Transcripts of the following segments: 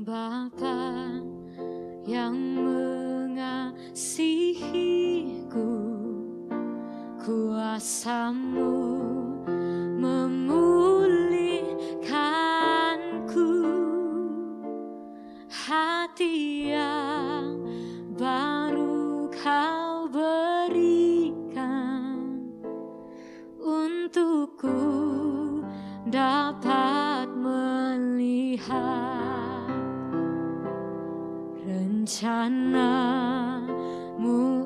Bapa yang mengasihiku, kuasa-Mu memulihkanku, hati yang baru Kau berikan untukku dapat melihat rencana-Mu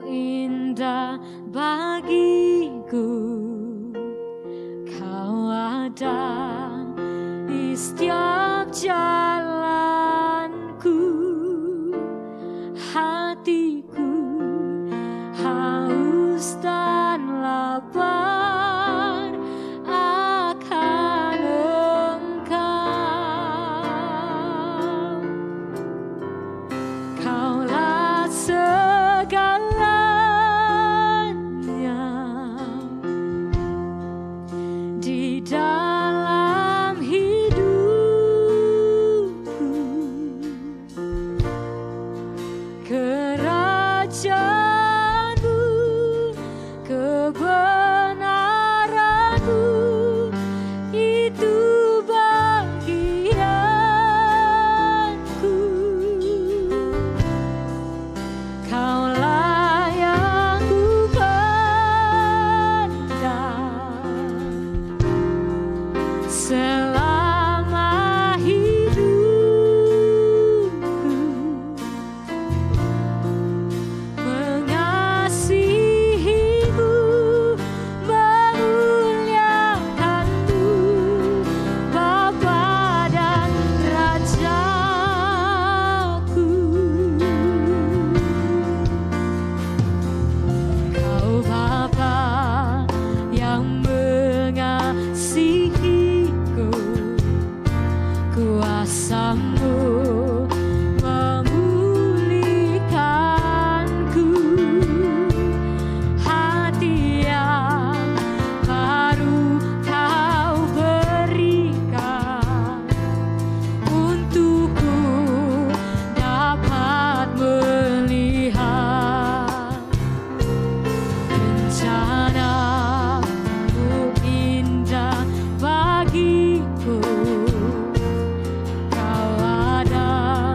indah bagiku. Kau ada di setiap jalanku, hatiku haus dan lapar akan Engkau. Kaulah segalanya di dalam hidupku, kerajaan-Mu, kebenaran-Mu, itu bagianku. Kaulah yang ku pandang selama hidupku, mengasihi-Mu, memuliakan-Mu, Bapa dan Rajaku. Kau Bapa yang mengasihiku, kuasa-Mu memulihkanku, hati yang baru Kau berikan untukku dapat melihat rencana-Mu indah bagiku. Kau ada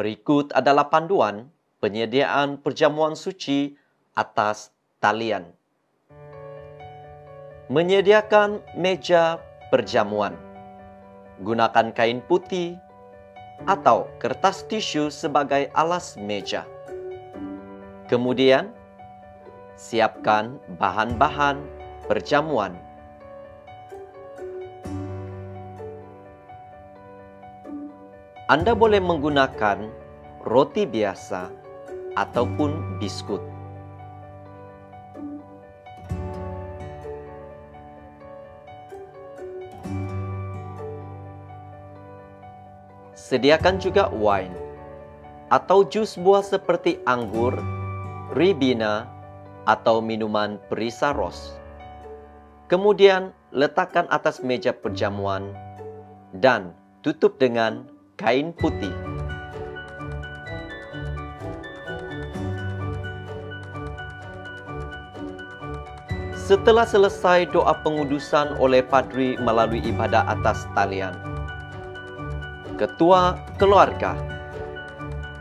Berikut adalah panduan penyediaan perjamuan suci atas talian. Menyediakan meja perjamuan. Gunakan kain putih atau kertas tisu sebagai alas meja. Kemudian, siapkan bahan-bahan perjamuan. Anda boleh menggunakan roti biasa ataupun biskut. Sediakan juga wine atau jus buah seperti anggur, ribena, atau minuman perisa ros. Kemudian letakkan atas meja perjamuan dan tutup dengan kain putih. Setelah selesai doa pengudusan oleh padri melalui ibadah atas talian, ketua keluarga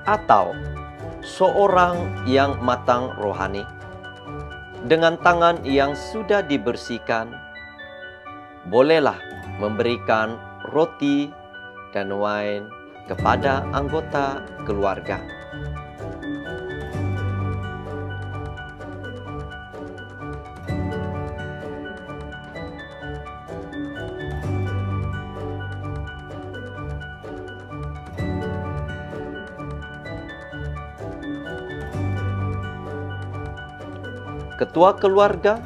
atau seorang yang matang rohani dengan tangan yang sudah dibersihkan bolehlah memberikan roti dan wine kepada anggota keluarga. Ketua keluarga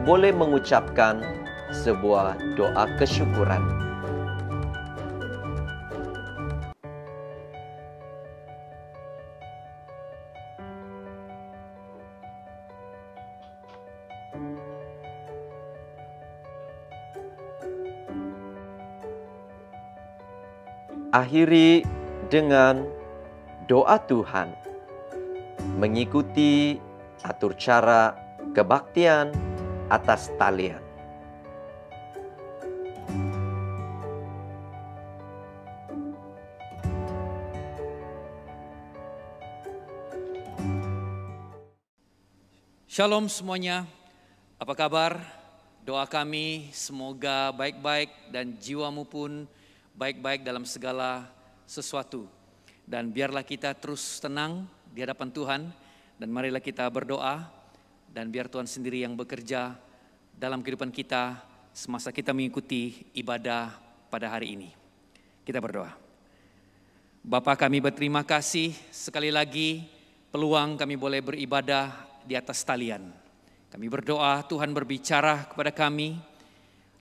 boleh mengucapkan sebuah doa kesyukuran. Akhiri dengan doa Tuhan, mengikuti atur cara kebaktian atas talian. Shalom semuanya, apa kabar? Doa kami semoga baik-baik dan jiwamu pun baik-baik dalam segala sesuatu. Dan biarlah kita terus tenang di hadapan Tuhan. Dan marilah kita berdoa dan biar Tuhan sendiri yang bekerja dalam kehidupan kita semasa kita mengikuti ibadah pada hari ini. Kita berdoa. Bapa, kami berterima kasih sekali lagi peluang kami boleh beribadah di atas talian. Kami berdoa Tuhan berbicara kepada kami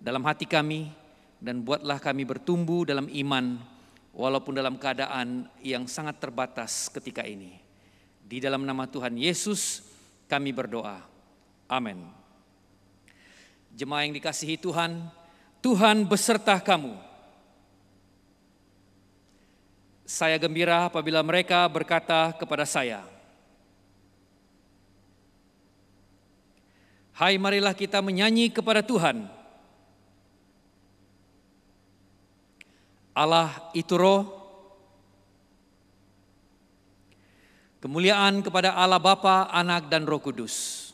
dalam hati kami dan buatlah kami bertumbuh dalam iman walaupun dalam keadaan yang sangat terbatas ketika ini. Di dalam nama Tuhan Yesus kami berdoa. Amin. Jemaat yang dikasihi Tuhan, Tuhan beserta kamu. Saya gembira apabila mereka berkata kepada saya, hai, marilah kita menyanyi kepada Tuhan. Allah itu roh. Kemuliaan kepada Allah Bapa, Anak, dan Roh Kudus.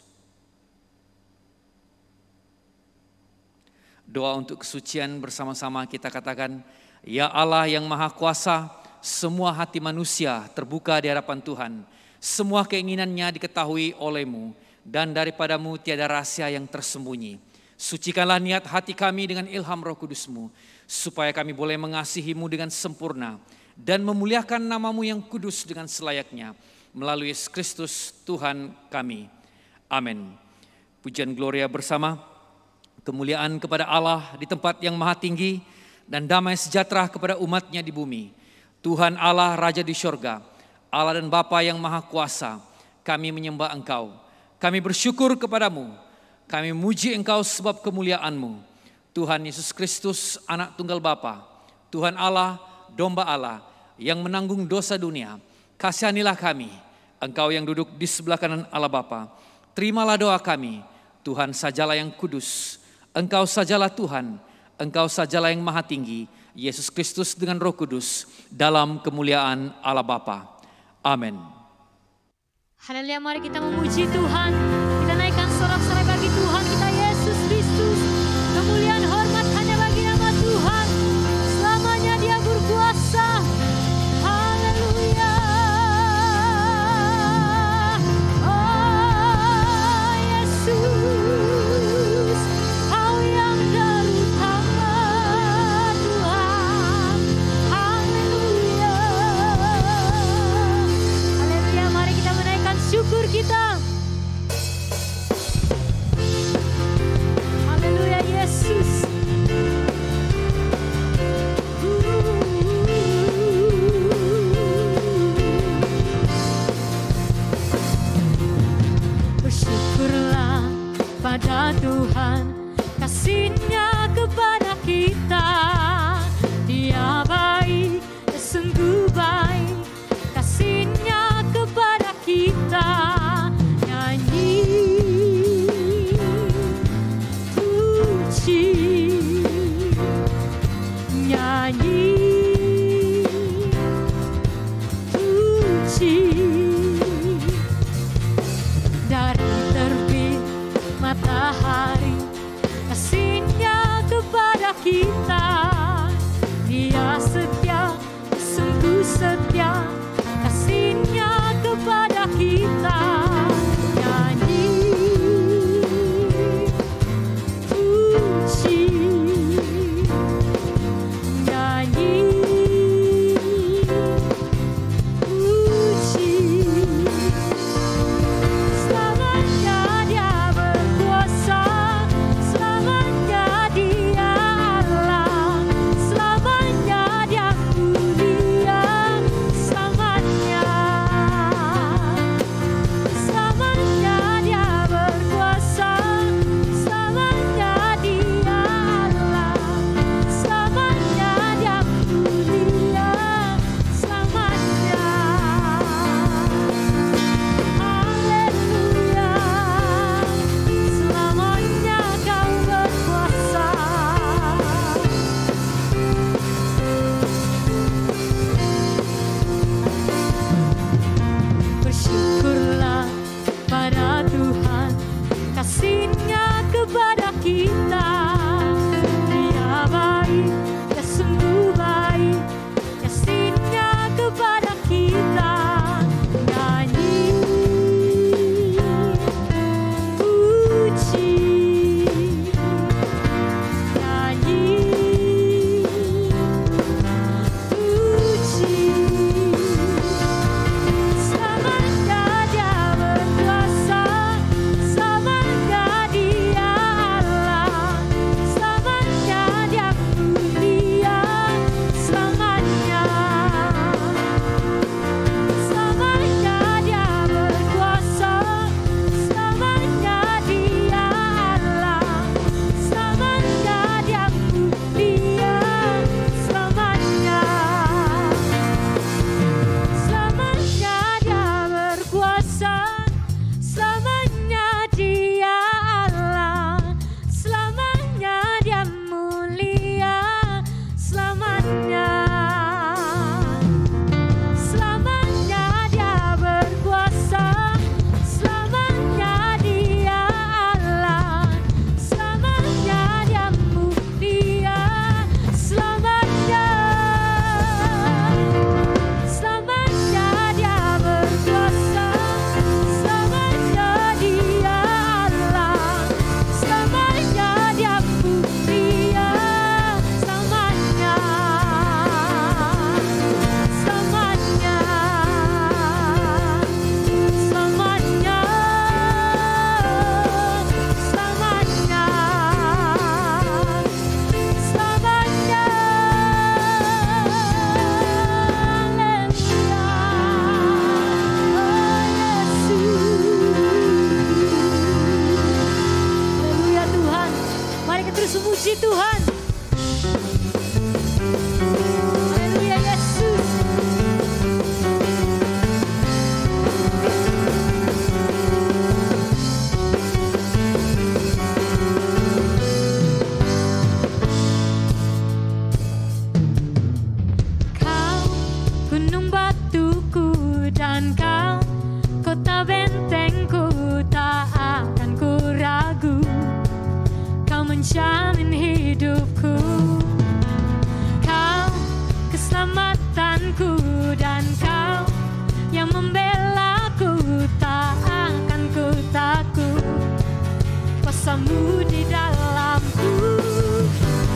Doa untuk kesucian bersama-sama kita katakan, ya Allah yang Maha Kuasa, semua hati manusia terbuka di hadapan Tuhan. Semua keinginannya diketahui oleh-Mu, dan daripadamu tiada rahasia yang tersembunyi. Sucikanlah niat hati kami dengan ilham Roh Kudus-Mu, supaya kami boleh mengasihi-Mu dengan sempurna, dan memuliakan nama-Mu yang kudus dengan selayaknya, melalui Yesus Kristus Tuhan kami. Amin. Pujian Gloria bersama. Kemuliaan kepada Allah di tempat yang maha tinggi dan damai sejahtera kepada umatnya di bumi. Tuhan Allah Raja di syurga, Allah dan Bapa yang maha kuasa, kami menyembah Engkau. Kami bersyukur kepadamu. Kami memuji Engkau sebab kemuliaan-Mu. Tuhan Yesus Kristus, Anak Tunggal Bapa, Tuhan Allah, Domba Allah yang menanggung dosa dunia. Kasihanilah kami. Engkau yang duduk di sebelah kanan Allah Bapa, terimalah doa kami. Tuhan sajalah yang kudus, Engkau sajalah Tuhan, Engkau sajalah yang maha tinggi, Yesus Kristus dengan Roh Kudus, dalam kemuliaan Allah Bapa. Amin. Haleluya, mari kita memuji Tuhan. Kita naikkan sorak-sorai bagi Tuhan kita Yesus Kristus. Kemuliaan hormat hanya bagi nama Tuhan. Selamanya Dia berkuasa. Haleluya. Oh Yesus, Kau yang terutama Tuhan. Haleluya. Haleluya, mari kita menaikkan syukur kita. Haleluya Yesus. Bersyukurlah pada Tuhan, kasih-Nya kepada kita. Dia baik, Dia sungguh baik, kasih-Nya kepada kita. Nyanyi, puji, nyanyi, puji. Dari terbit matahari, kasih-Nya kepada kita. Dia setia, sungguh setia, kasih-Nya kepada kita. Nyanyi, puji, nyanyi, puji. Selamanya Dia berkuasa, selamanya Dia Allah, selamanya Dia mulia, selamanya. Selamanya Dia berkuasa, selamanya Dia Allah, selamanya Dia mulia, selamanya. Haleluya, selamanya Kau berkuasa. Bersyukurlah pada Tuhan, kasih-Nya kepada kita. Dia baik, Dia sungguh baik, kasih-Nya kepada kita. Nyanyi, puji, nyanyi, puji. Selamanya Dia berkuasa, selamanya Dia Allah, selamanya Dia mulia, selamanya. Selamanya Dia berkuasa, selamanya Dia Allah, selamanya Dia mulia, selamanya. Selamanya Dia berkuasa, selamanya Dia Allah, selamanya Dia mulia, selamanya. Selamanya Dia berkuasa, selamanya Dia Allah, selamanya Dia mulia, selamanya. Selamanya Dia berkuasa, selamanya Dia Allah, selamanya Dia mulia, selamanya. Selamanya, selamanya, selamanya, selamanya. Haleluya Tuhan. Mari kita terus memuji Tuhan. Haleluya Yesus. menjamin hidupku. Kau keselamatanku dan Kau yang membelaku, tak akan ku takut. Kuasa-Mu di dalamku,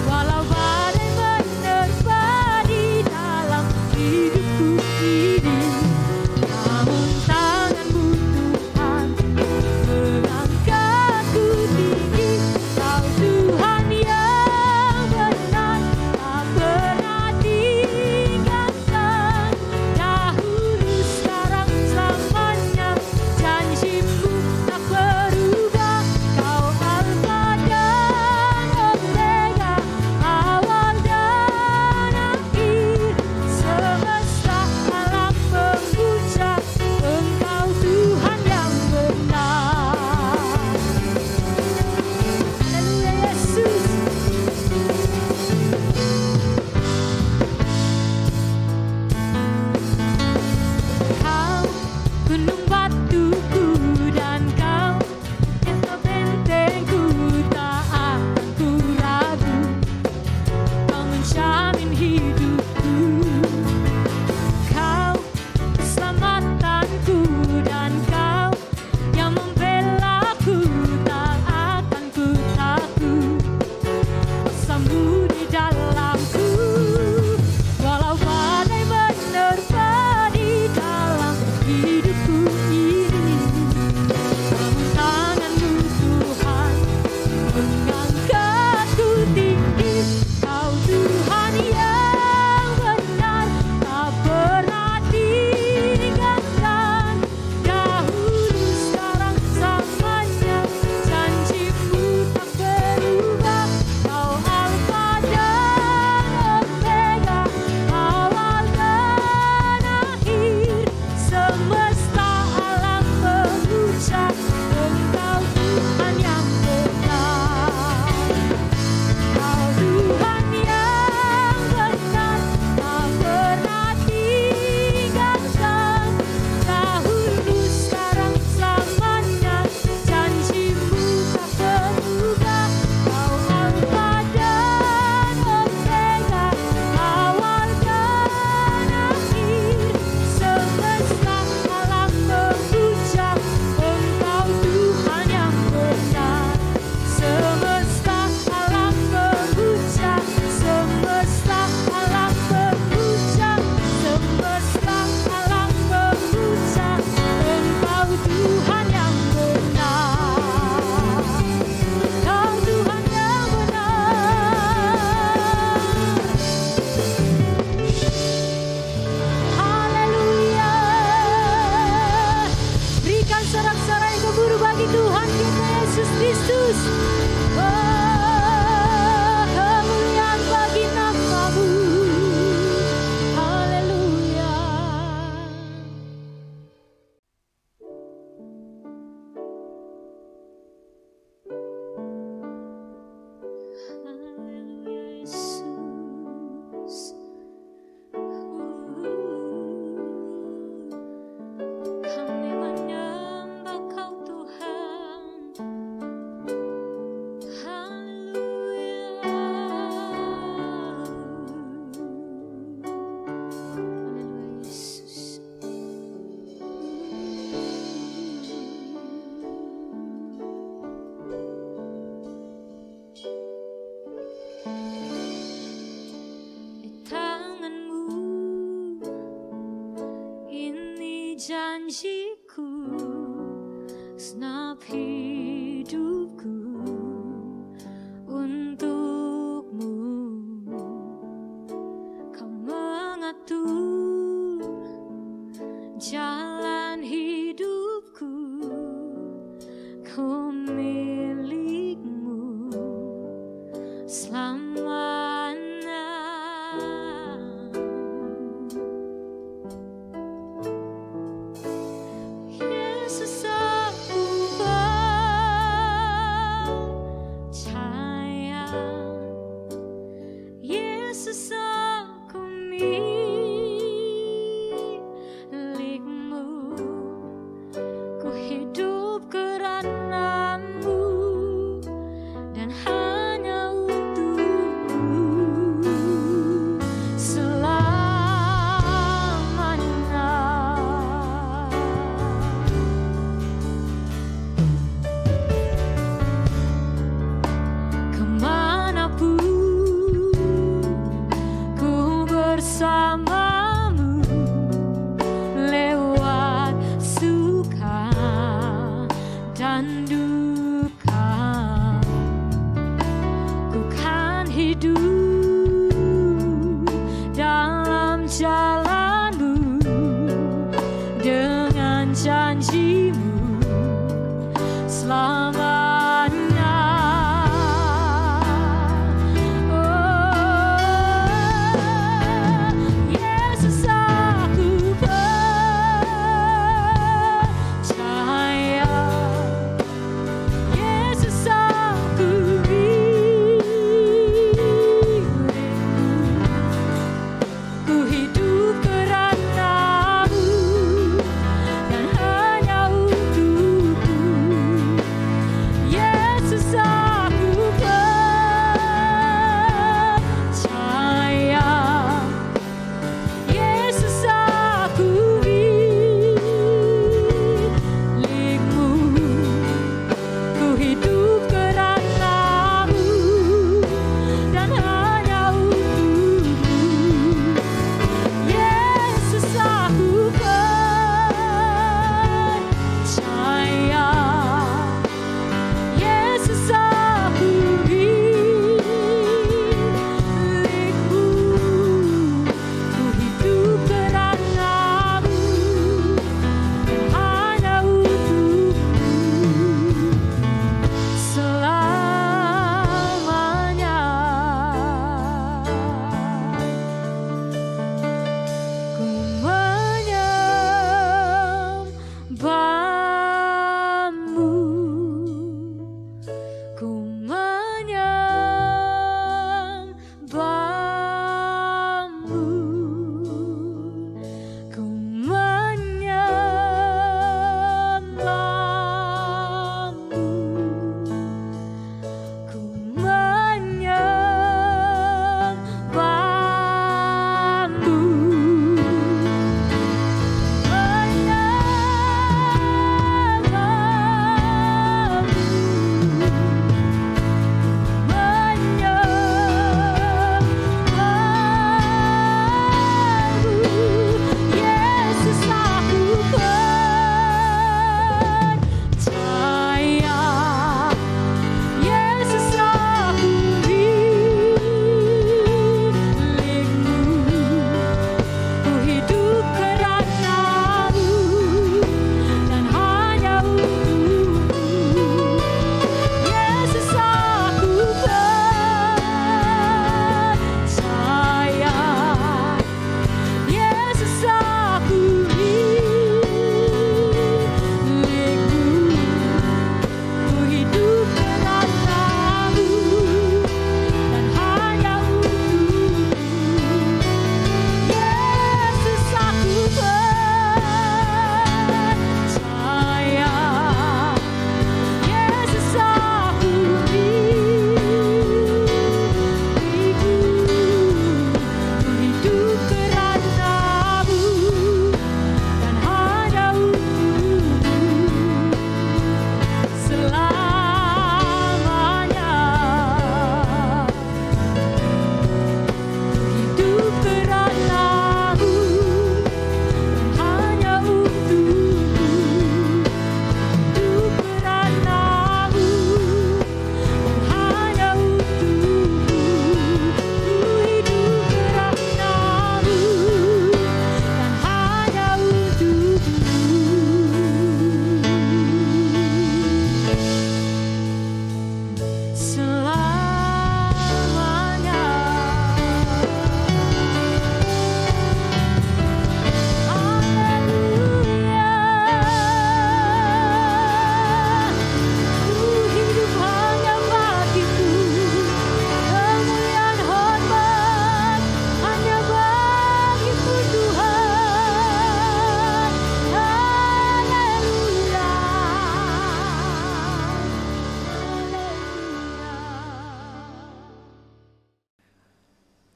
walau badai menerpa di dalam hidupku ini, namun tangan-Mu Tuhan mengangkatku tinggi. Kau Tuhan yang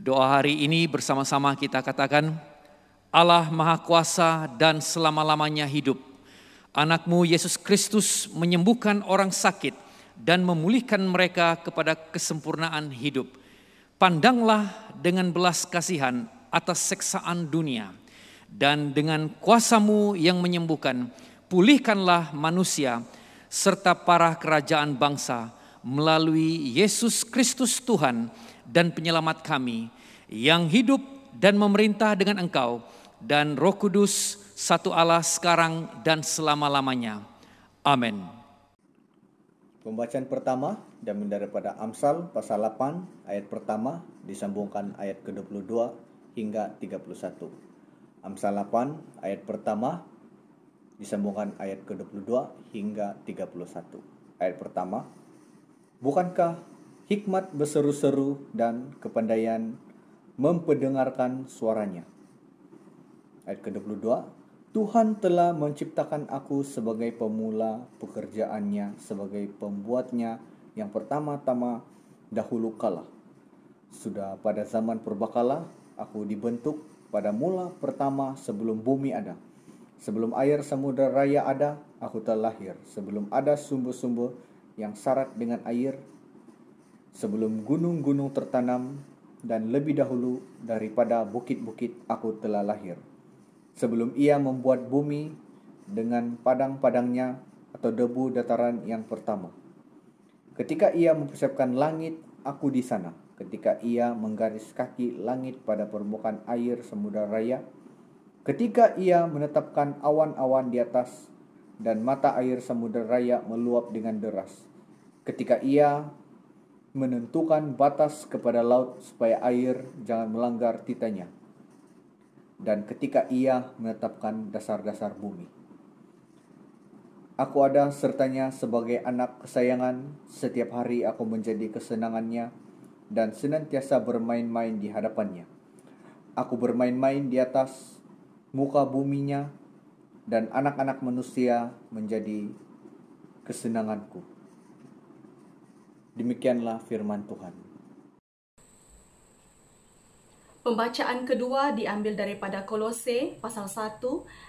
Doa hari ini bersama-sama kita katakan, Allah Maha Kuasa dan selama-lamanya hidup. Anak-Mu Yesus Kristus menyembuhkan orang sakit dan memulihkan mereka kepada kesempurnaan hidup. Pandanglah dengan belas kasihan atas seksaan dunia, dan dengan kuasa-Mu yang menyembuhkan, pulihkanlah manusia serta para kerajaan bangsa melalui Yesus Kristus Tuhan dan penyelamat kami, yang hidup dan memerintah dengan Engkau dan Roh Kudus, satu Allah sekarang dan selama-lamanya. Amin. Pembacaan pertama diambil daripada Amsal pasal 8 ayat pertama disambungkan ayat ke-22 hingga 31. Amsal 8 ayat pertama disambungkan ayat ke-22 hingga 31. Ayat pertama, bukankah hikmat berseru-seru dan kepandaian memperdengarkan suaranya? Ayat ke-22, Tuhan telah menciptakan aku sebagai pemula pekerjaannya, sebagai pembuatnya yang pertama-tama dahulu kala. Sudah pada zaman purbakala aku dibentuk, pada mula pertama sebelum bumi ada. Sebelum air samudera raya ada, aku telah lahir. Sebelum ada sumber-sumber yang syarat dengan air, sebelum gunung-gunung tertanam, dan lebih dahulu daripada bukit-bukit aku telah lahir. Sebelum Ia membuat bumi dengan padang-padangnya atau debu dataran yang pertama. Ketika Ia mempersiapkan langit, aku di sana. Ketika Ia menggaris kaki langit pada permukaan air samudera raya. Ketika Ia menetapkan awan-awan di atas dan mata air samudera raya meluap dengan deras. Ketika Ia menentukan batas kepada laut supaya air jangan melanggar titanya. Dan ketika Ia menetapkan dasar-dasar bumi. Aku ada sertanya sebagai anak kesayangan, setiap hari aku menjadi kesenangannya dan senantiasa bermain-main di hadapannya. Aku bermain-main di atas muka buminya dan anak-anak manusia menjadi kesenanganku. Demikianlah firman Tuhan. Pembacaan kedua diambil daripada Kolose pasal 1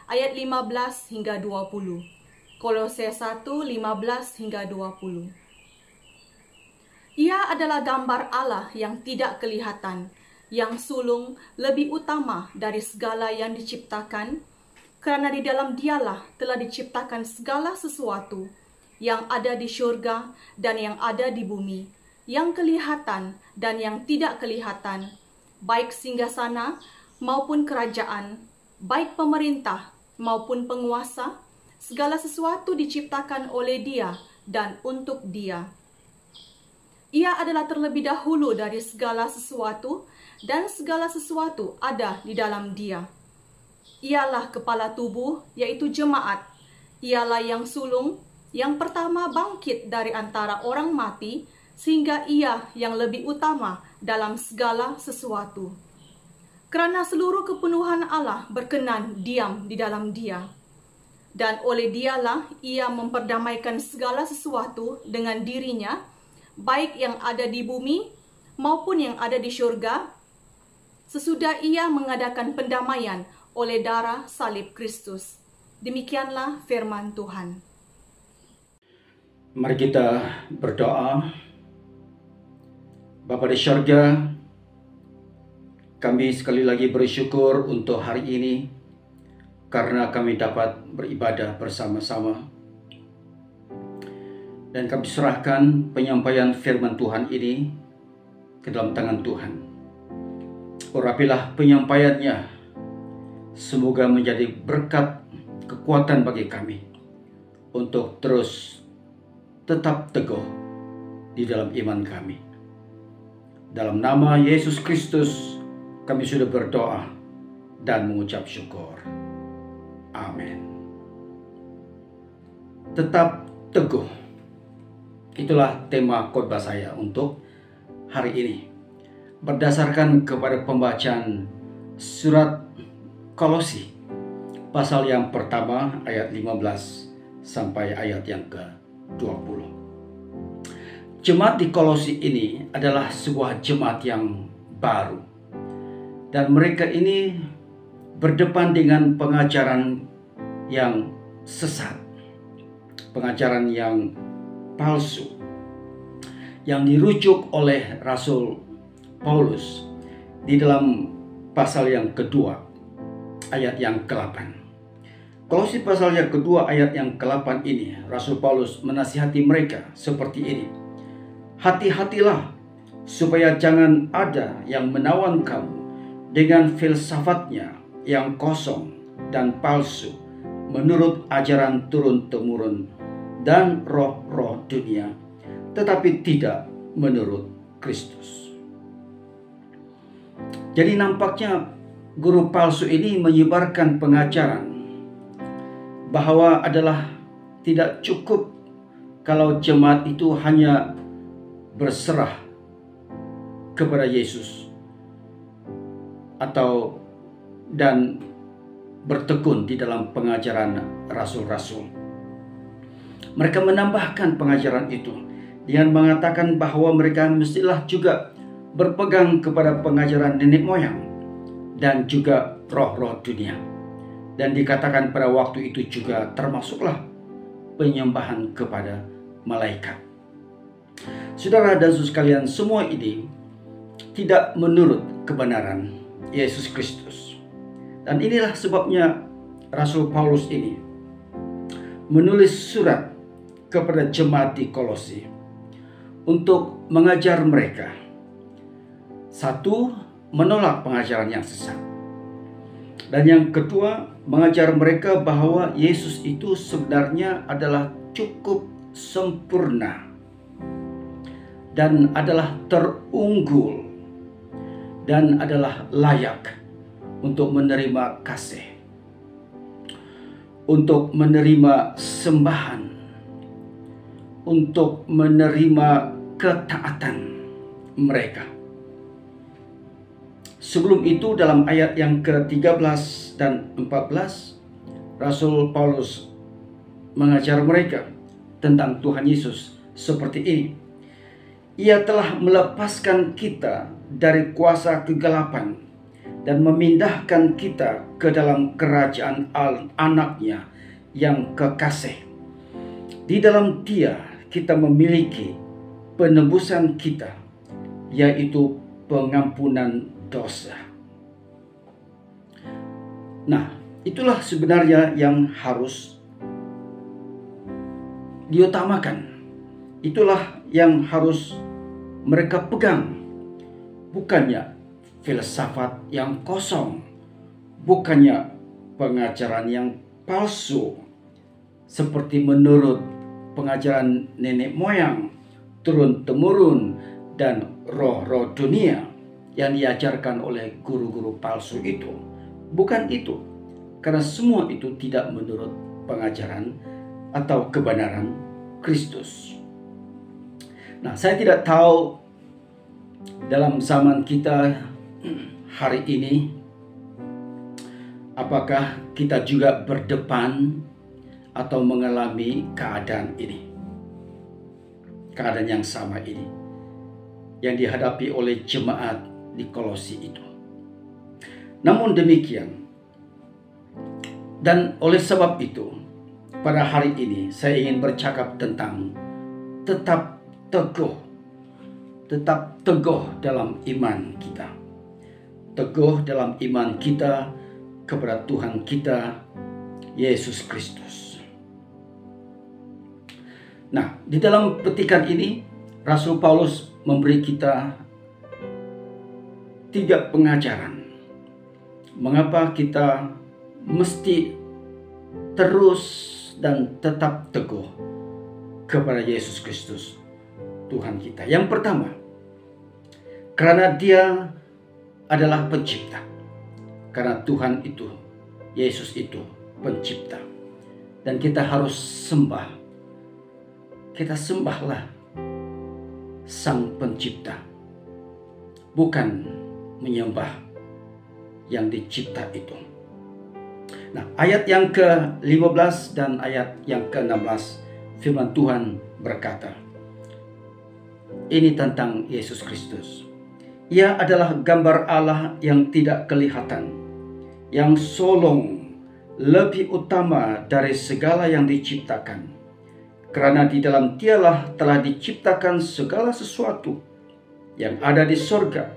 ayat 15 hingga 20. Kolose 1, 15 hingga 20. Ia adalah gambar Allah yang tidak kelihatan, yang sulung lebih utama dari segala yang diciptakan, kerana di dalam Dialah telah diciptakan segala sesuatu, yang ada di syurga dan yang ada di bumi, yang kelihatan dan yang tidak kelihatan, baik singgasana maupun kerajaan, baik pemerintah maupun penguasa, segala sesuatu diciptakan oleh Dia dan untuk Dia. Ia adalah terlebih dahulu dari segala sesuatu, dan segala sesuatu ada di dalam Dia. Ialah kepala tubuh, yaitu jemaat. Ialah yang sulung, yang pertama bangkit dari antara orang mati, sehingga Ia yang lebih utama dalam segala sesuatu. Kerana seluruh kepenuhan Allah berkenan diam di dalam Dia. Dan oleh Dialah Ia memperdamaikan segala sesuatu dengan dirinya, baik yang ada di bumi maupun yang ada di syurga, sesudah Ia mengadakan pendamaian oleh darah salib Kristus. Demikianlah firman Tuhan. Mari kita berdoa. Bapa di syurga, kami sekali lagi bersyukur untuk hari ini karena kami dapat beribadah bersama-sama. Dan kami serahkan penyampaian firman Tuhan ini ke dalam tangan Tuhan. Urapilah penyampaiannya, semoga menjadi berkat kekuatan bagi kami untuk terus tetap teguh di dalam iman kami. Dalam nama Yesus Kristus kami sudah berdoa dan mengucap syukur. Amin. Tetap teguh. Itulah tema khotbah saya untuk hari ini. Berdasarkan kepada pembacaan surat Kolose pasal yang pertama ayat 15 sampai ayat yang ke-20. Jemaat di Kolose ini adalah sebuah jemaat yang baru. Dan mereka ini berdepan dengan pengajaran yang sesat, pengajaran yang palsu, yang dirujuk oleh Rasul Paulus di dalam pasal yang kedua, ayat yang ke-8. Kolose pasal yang kedua ayat yang ke-8 ini, Rasul Paulus menasihati mereka seperti ini. Hati-hatilah supaya jangan ada yang menawan kamu dengan filsafatnya yang kosong dan palsu menurut ajaran turun-temurun dan roh-roh dunia, tetapi tidak menurut Kristus. Jadi nampaknya guru palsu ini menyebarkan pengajaran bahwa adalah tidak cukup kalau jemaat itu hanya berserah kepada Yesus dan bertekun di dalam pengajaran rasul-rasul. Mereka menambahkan pengajaran itu dengan mengatakan bahwa mereka mestilah juga berpegang kepada pengajaran nenek moyang dan juga roh-roh dunia. Dan dikatakan pada waktu itu juga termasuklah penyembahan kepada malaikat. Saudara dan saudara sekalian, semua ini tidak menurut kebenaran Yesus Kristus. Dan inilah sebabnya Rasul Paulus ini menulis surat kepada jemaat di Kolose untuk mengajar mereka. Satu, menolak pengajaran yang sesat. Dan yang kedua, mengajar mereka bahwa Yesus itu sebenarnya adalah cukup sempurna dan adalah terunggul dan adalah layak untuk menerima kasih, untuk menerima sembahan, untuk menerima ketaatan mereka. Sebelum itu dalam ayat yang ke-13 dan 14, Rasul Paulus mengajar mereka tentang Tuhan Yesus seperti ini. Ia telah melepaskan kita dari kuasa kegelapan dan memindahkan kita ke dalam kerajaan anaknya yang kekasih. Di dalam Dia kita memiliki penebusan kita, yaitu pengampunan dosa. Nah, itulah sebenarnya yang harus diutamakan. Itulah yang harus mereka pegang. Bukannya filsafat yang kosong, bukannya pengajaran yang palsu seperti menurut pengajaran nenek moyang, turun-temurun, dan roh-roh dunia yang diajarkan oleh guru-guru palsu itu. Bukan itu, karena semua itu tidak menurut pengajaran atau kebenaran Kristus. Nah, saya tidak tahu dalam zaman kita hari ini, apakah kita juga berdepan atau mengalami keadaan ini, keadaan yang sama ini yang dihadapi oleh jemaat di Kolose itu. Namun demikian, dan oleh sebab itu, pada hari ini saya ingin bercakap tentang tetap teguh dalam iman kita. Teguh dalam iman kita kepada Tuhan kita, Yesus Kristus. Nah, di dalam petikan ini, Rasul Paulus memberi kita 3 pengajaran. Mengapa kita mesti terus dan tetap teguh kepada Yesus Kristus, Tuhan kita. Yang pertama, karena Dia adalah pencipta. Karena Tuhan itu, Yesus itu pencipta. Dan kita harus sembah. Kita sembahlah Sang Pencipta, bukan menyembah yang dicipta itu. Nah, ayat yang ke-15 dan ayat yang ke-16, firman Tuhan berkata, ini tentang Yesus Kristus. Ia adalah gambar Allah yang tidak kelihatan, yang sulung, lebih utama dari segala yang diciptakan. Karena di dalam Dialah telah diciptakan segala sesuatu yang ada di sorga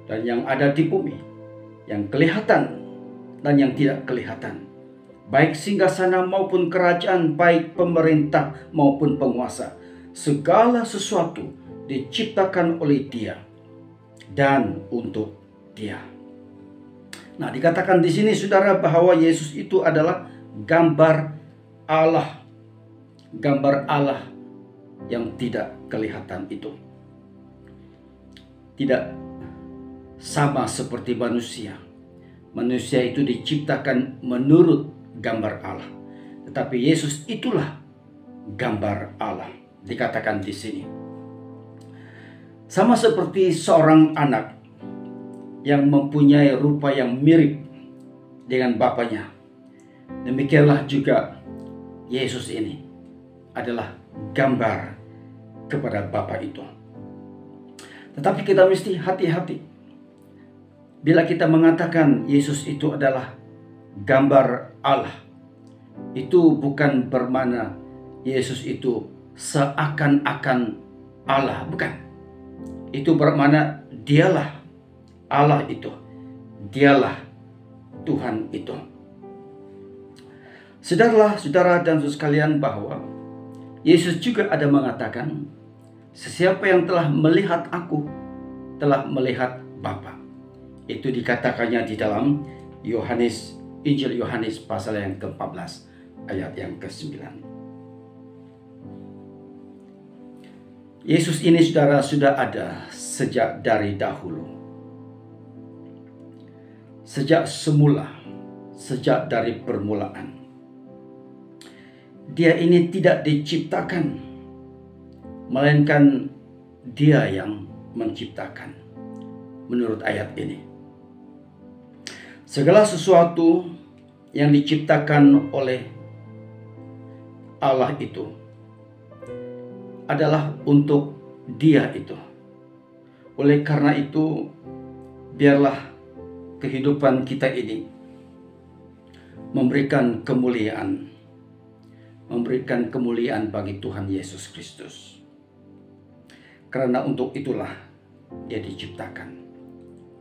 dan yang ada di bumi, yang kelihatan dan yang tidak kelihatan, baik singgasana maupun kerajaan, baik pemerintah maupun penguasa. Segala sesuatu diciptakan oleh Dia dan untuk Dia. Nah, dikatakan di sini saudara bahwa Yesus itu adalah gambar Allah. Gambar Allah yang tidak kelihatan itu. Tidak sama seperti manusia. Manusia itu diciptakan menurut gambar Allah. Tetapi Yesus itulah gambar Allah. Dikatakan di sini. Sama seperti seorang anak yang mempunyai rupa yang mirip dengan bapaknya. Demikianlah juga Yesus ini adalah gambar kepada Bapa itu. Tetapi kita mesti hati-hati bila kita mengatakan Yesus itu adalah gambar Allah. Itu bukan bermakna Yesus itu seakan-akan Allah, bukan. Itu bermakna Dialah Allah itu. Dialah Tuhan itu. Saudara dan saudara sekalian, bahwa Yesus juga ada mengatakan, sesiapa yang telah melihat aku telah melihat Bapa. Itu dikatakannya di dalam Injil Yohanes pasal yang ke-14 ayat yang ke-9. Yesus ini saudara sudah ada sejak dari dahulu. Sejak semula, sejak dari permulaan. Dia ini tidak diciptakan, melainkan Dia yang menciptakan. Menurut ayat ini, segala sesuatu yang diciptakan oleh Allah itu adalah untuk Dia itu. Oleh karena itu, biarlah kehidupan kita ini memberikan kemuliaan bagi Tuhan Yesus Kristus. Karena untuk itulah Dia diciptakan,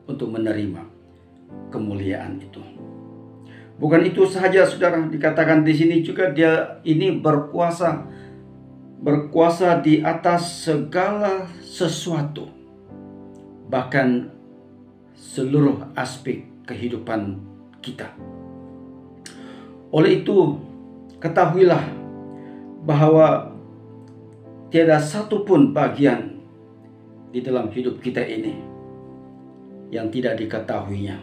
untuk menerima kemuliaan itu. Bukan itu sahaja saudara, dikatakan di sini juga Dia ini berkuasa di atas segala sesuatu, bahkan seluruh aspek kehidupan kita. Oleh itu, ketahuilah bahwa tiada satu pun bagian di dalam hidup kita ini yang tidak diketahuinya.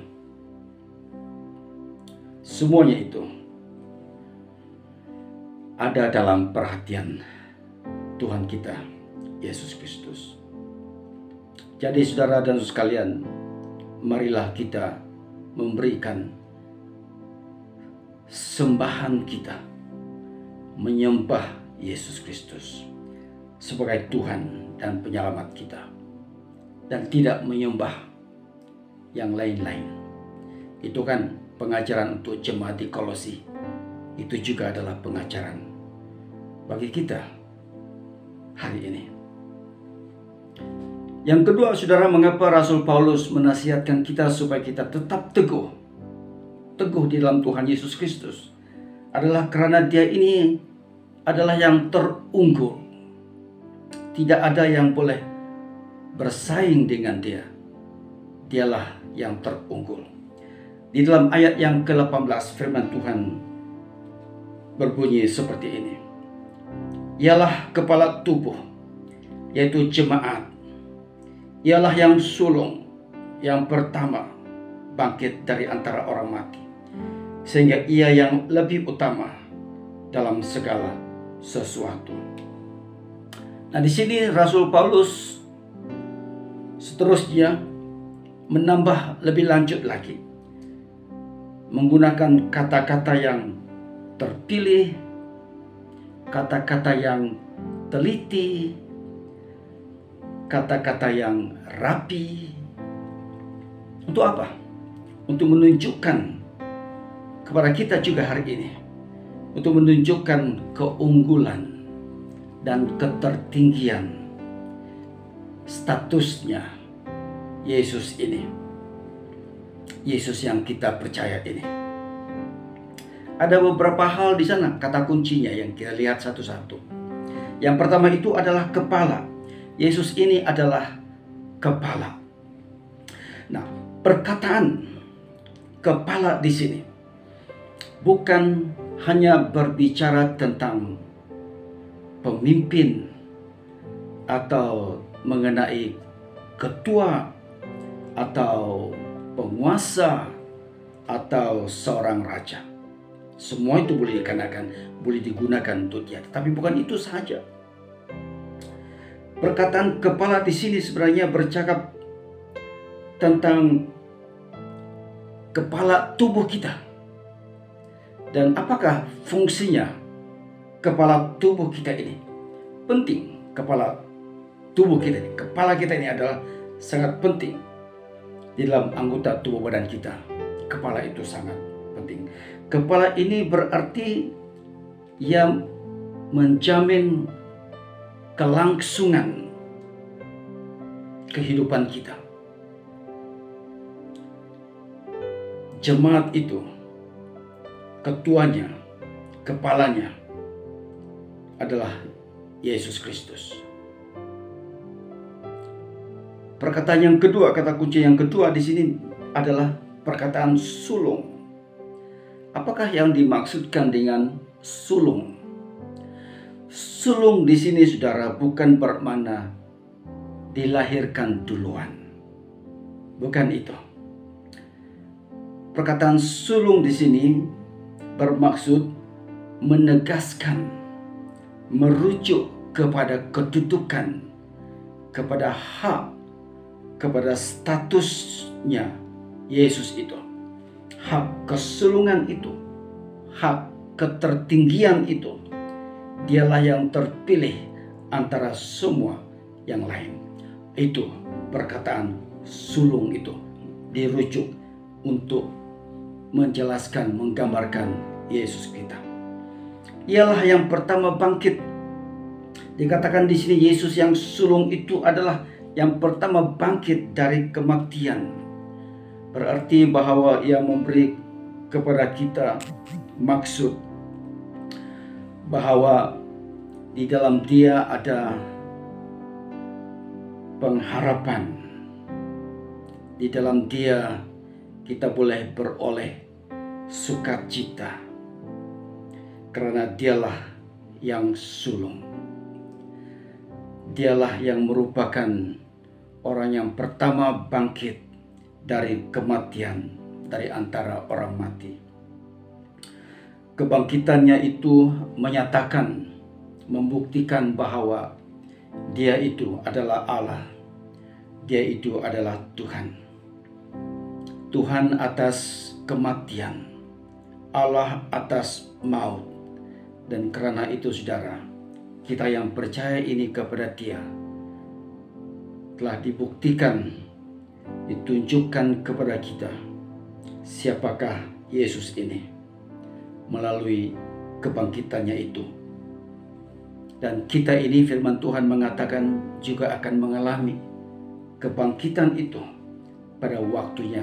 Semuanya itu ada dalam perhatian Tuhan kita, Yesus Kristus. Jadi saudara dan saudara sekalian, marilah kita memberikan sembahan kita, menyembah Yesus Kristus sebagai Tuhan dan penyelamat kita, dan tidak menyembah yang lain-lain. Itu kan pengajaran untuk jemaat di Kolosi. Itu juga adalah pengajaran bagi kita hari ini. Yang kedua, saudara, mengapa Rasul Paulus menasihatkan kita supaya kita tetap teguh di dalam Tuhan Yesus Kristus, adalah karena Dia ini adalah yang terunggul. Tidak ada yang boleh bersaing dengan Dia. Dialah yang terunggul. Di dalam ayat yang ke-18 firman Tuhan berbunyi seperti ini. Ialah kepala tubuh, yaitu jemaat. Ialah yang sulung, yang pertama bangkit dari antara orang mati, sehingga Ia yang lebih utama dalam segala sesuatu. Nah, di sini Rasul Paulus seterusnya menambah lebih lanjut lagi, menggunakan kata-kata yang terpilih, kata-kata yang teliti, kata-kata yang rapi. Untuk apa? Untuk menunjukkan kepada kita juga hari ini, untuk menunjukkan keunggulan dan ketertinggian statusnya Yesus ini, Yesus yang kita percaya ini. Ada beberapa hal di sana, kata kuncinya yang kita lihat satu-satu. Yang pertama itu adalah kepala. Yesus ini adalah kepala. Nah, perkataan kepala di sini bukan hanya berbicara tentang pemimpin atau mengenai ketua atau penguasa atau seorang raja. Semua itu boleh digunakan untuk dia, tapi bukan itu saja. Perkataan kepala di sini sebenarnya bercakap tentang kepala tubuh kita. Dan apakah fungsinya kepala tubuh kita ini? Penting. Kepala tubuh kita ini, kepala kita ini adalah sangat penting di dalam anggota tubuh badan kita. Kepala itu sangat penting. Kepala ini berarti yang menjamin kelangsungan kehidupan kita. Jemaat itu, ketuanya, kepalanya adalah Yesus Kristus. Perkataan yang kedua, kata kunci yang kedua di sini adalah perkataan sulung. Apakah yang dimaksudkan dengan sulung? Sulung di sini, saudara, bukan bermakna dilahirkan duluan. Bukan itu. Perkataan sulung di sini bermaksud menegaskan, merujuk kepada kedudukan, kepada hak, kepada statusnya Yesus itu. Hak kesulungan itu, hak ketertinggian itu. Dialah yang terpilih antara semua yang lain. Itu perkataan sulung itu dirujuk untuk menjelaskan, menggambarkan Yesus kita. Ialah yang pertama bangkit. Dikatakan di sini Yesus yang sulung itu adalah yang pertama bangkit dari kematian. Berarti bahwa ia memberi kepada kita maksud bahwa di dalam dia ada pengharapan. Di dalam dia kita boleh beroleh sukacita. Karena dialah yang sulung. Dialah yang merupakan orang yang pertama bangkit dari kematian, dari antara orang mati. Kebangkitannya itu menyatakan, membuktikan bahwa dia itu adalah Allah. Dia itu adalah Tuhan. Tuhan atas kematian, Allah atas maut. Dan karena itu, saudara, kita yang percaya ini kepada dia telah dibuktikan, ditunjukkan kepada kita siapakah Yesus ini melalui kebangkitannya itu. Dan kita ini, firman Tuhan mengatakan, juga akan mengalami kebangkitan itu pada waktunya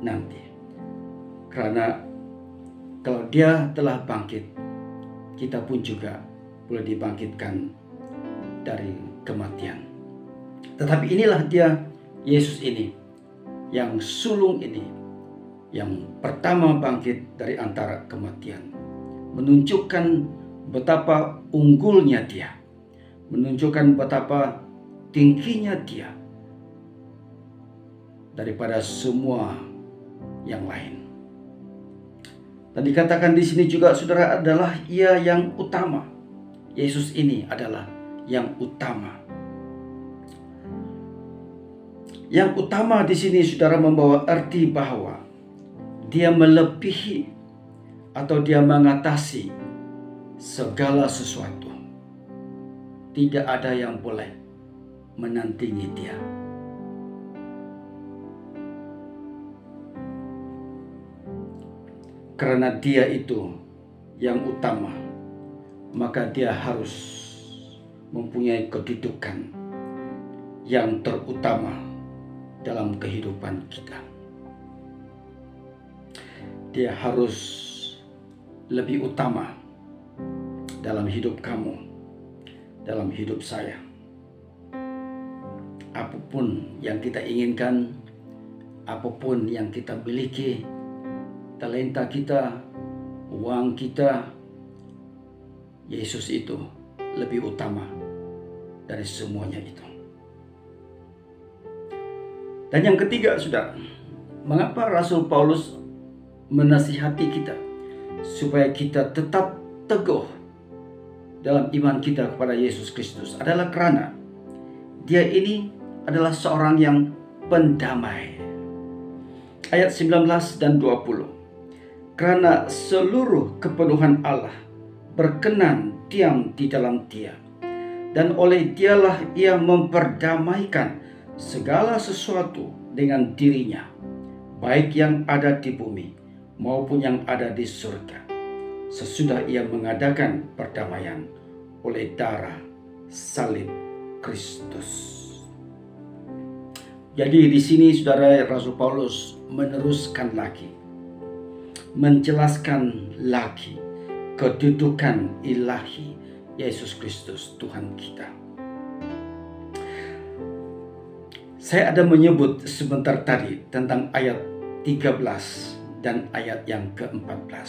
nanti. Karena kalau dia telah bangkit, kita pun juga boleh dibangkitkan dari kematian. Tetapi inilah dia, Yesus ini, yang sulung ini, yang pertama bangkit dari antara kematian. Menunjukkan betapa unggulnya dia. Menunjukkan betapa tingginya dia daripada semua yang lain. Dan dikatakan di sini juga, saudara, adalah ia yang utama. Yesus ini adalah yang utama. Yang utama di sini, saudara, membawa arti bahwa dia melebihi atau dia mengatasi segala sesuatu. Tidak ada yang boleh menandingi Dia. Karena Dia itu yang utama, maka Dia harus mempunyai kedudukan yang terutama dalam kehidupan kita. Dia harus lebih utama dalam hidup kamu, dalam hidup saya. Apapun yang kita inginkan, apapun yang kita miliki, talenta kita, uang kita, Yesus itu lebih utama dari semuanya itu. Dan yang ketiga, saudara, mengapa Rasul Paulus menasihati kita supaya kita tetap teguh dalam iman kita kepada Yesus Kristus? Adalah karena Dia ini adalah seorang yang pendamai. Ayat 19 dan 20. Karena seluruh kepenuhan Allah berkenan diam di dalam Dia, dan oleh Dialah Ia memperdamaikan segala sesuatu dengan dirinya, baik yang ada di bumi maupun yang ada di surga, sesudah Ia mengadakan perdamaian oleh darah salib Kristus. Jadi di sini saudara, Rasul Paulus meneruskan lagi, menjelaskan lagi kedudukan ilahi Yesus Kristus Tuhan kita. Saya ada menyebut sebentar tadi tentang ayat 13 dan ayat yang ke-14.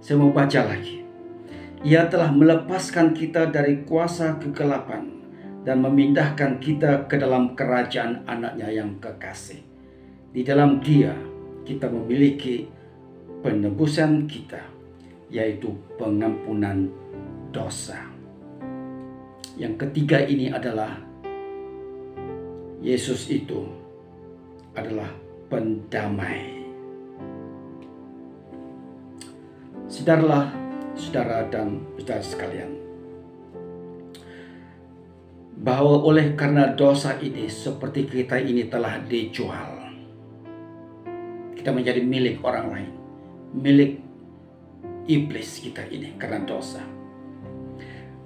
Saya mau baca lagi. Ia telah melepaskan kita dari kuasa kegelapan dan memindahkan kita ke dalam kerajaan anaknya yang kekasih. Di dalam Dia kita memiliki penebusan kita, yaitu pengampunan dosa. Yang ketiga ini adalah Yesus itu adalah pendamai. Saudara dan saudara sekalian, bahwa oleh karena dosa ini, seperti kita ini telah dijual, kita menjadi milik orang lain, milik iblis kita ini karena dosa.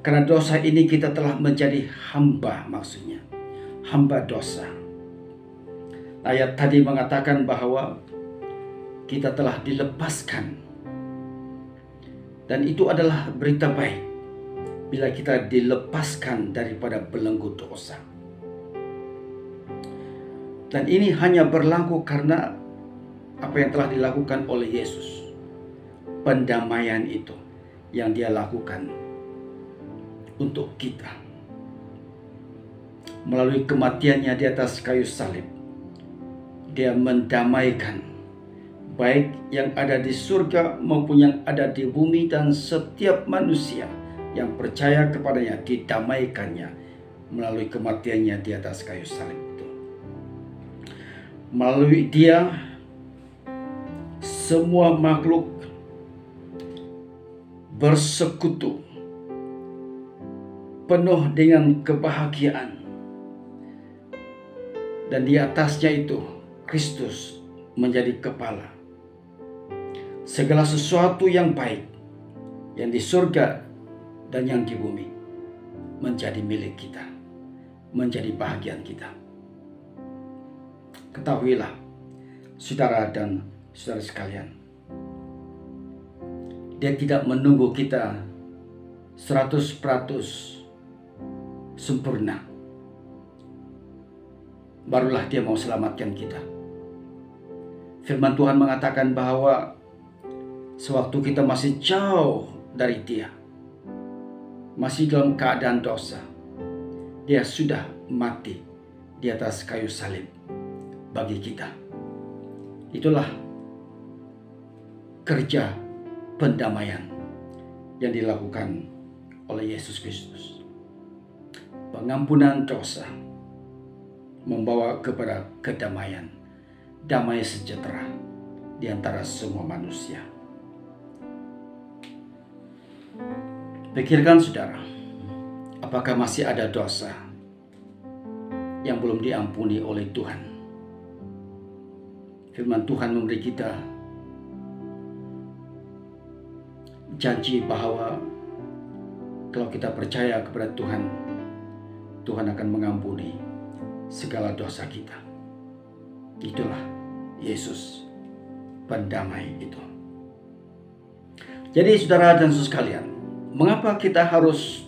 Karena dosa ini kita telah menjadi hamba, maksudnya hamba dosa. Ayat tadi mengatakan bahwa kita telah dilepaskan, dan itu adalah berita baik bila kita dilepaskan daripada belenggu dosa. Dan ini hanya berlaku karena apa yang telah dilakukan oleh Yesus. Pendamaian itu yang Dia lakukan untuk kita. Melalui kematiannya di atas kayu salib, Dia mendamaikan baik yang ada di surga maupun yang ada di bumi, dan setiap manusia yang percaya kepadanya didamaikannya melalui kematiannya di atas kayu salib itu. Melalui Dia semua makhluk bersekutu penuh dengan kebahagiaan, dan di atasnya itu Kristus menjadi kepala. Segala sesuatu yang baik yang di surga dan yang di bumi menjadi milik kita, menjadi bahagian kita. Ketahuilah, saudara dan saudara sekalian, Dia tidak menunggu kita 100% sempurna barulah Dia mau selamatkan kita. Firman Tuhan mengatakan bahwa sewaktu kita masih jauh dari Dia, masih dalam keadaan dosa, Dia sudah mati di atas kayu salib bagi kita. Itulah kerja pendamaian yang dilakukan oleh Yesus Kristus. Pengampunan dosa membawa kepada kedamaian, damai sejahtera di antara semua manusia. Pikirkan saudara, apakah masih ada dosa yang belum diampuni oleh Tuhan. Firman Tuhan memberi kita janji bahwa kalau kita percaya kepada Tuhan, Tuhan akan mengampuni segala dosa kita. Itulah Yesus, pendamai itu. Jadi saudara dan saudara sekalian, mengapa kita harus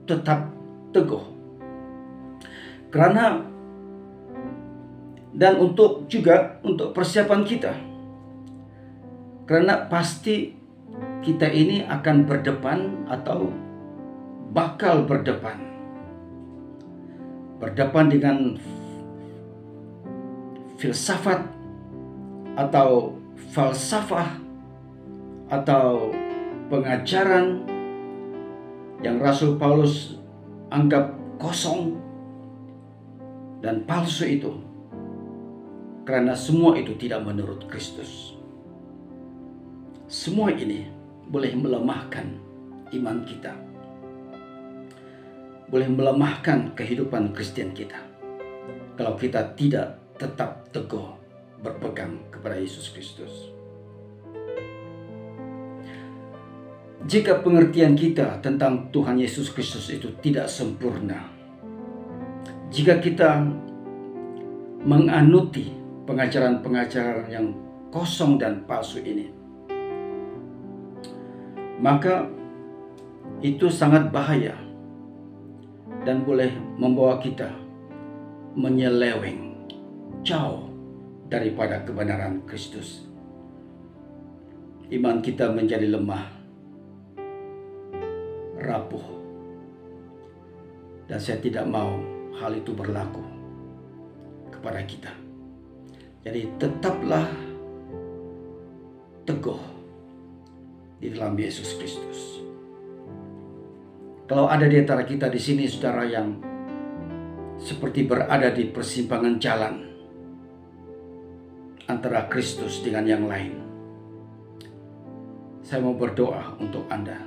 tetap teguh? Karena dan untuk persiapan kita. Karena pasti kita ini akan berdepan atau bakal berdepan. Berdepan dengan filsafat atau falsafah atau pengajaran yang Rasul Paulus anggap kosong dan palsu itu, karena semua itu tidak menurut Kristus. Semua ini boleh melemahkan iman kita, boleh melemahkan kehidupan Kristen kita kalau kita tidak tetap teguh berpegang kepada Yesus Kristus. Jika pengertian kita tentang Tuhan Yesus Kristus itu tidak sempurna, jika kita menganuti pengajaran-pengajaran yang kosong dan palsu ini, maka itu sangat bahaya dan boleh membawa kita menyeleweng jauh daripada kebenaran Kristus. Iman kita menjadi lemah, rapuh, dan saya tidak mau hal itu berlaku kepada kita. Jadi tetaplah teguh di dalam Yesus Kristus. Kalau ada di antara kita di sini saudara yang seperti berada di persimpangan jalan antara Kristus dengan yang lain, saya mau berdoa untuk Anda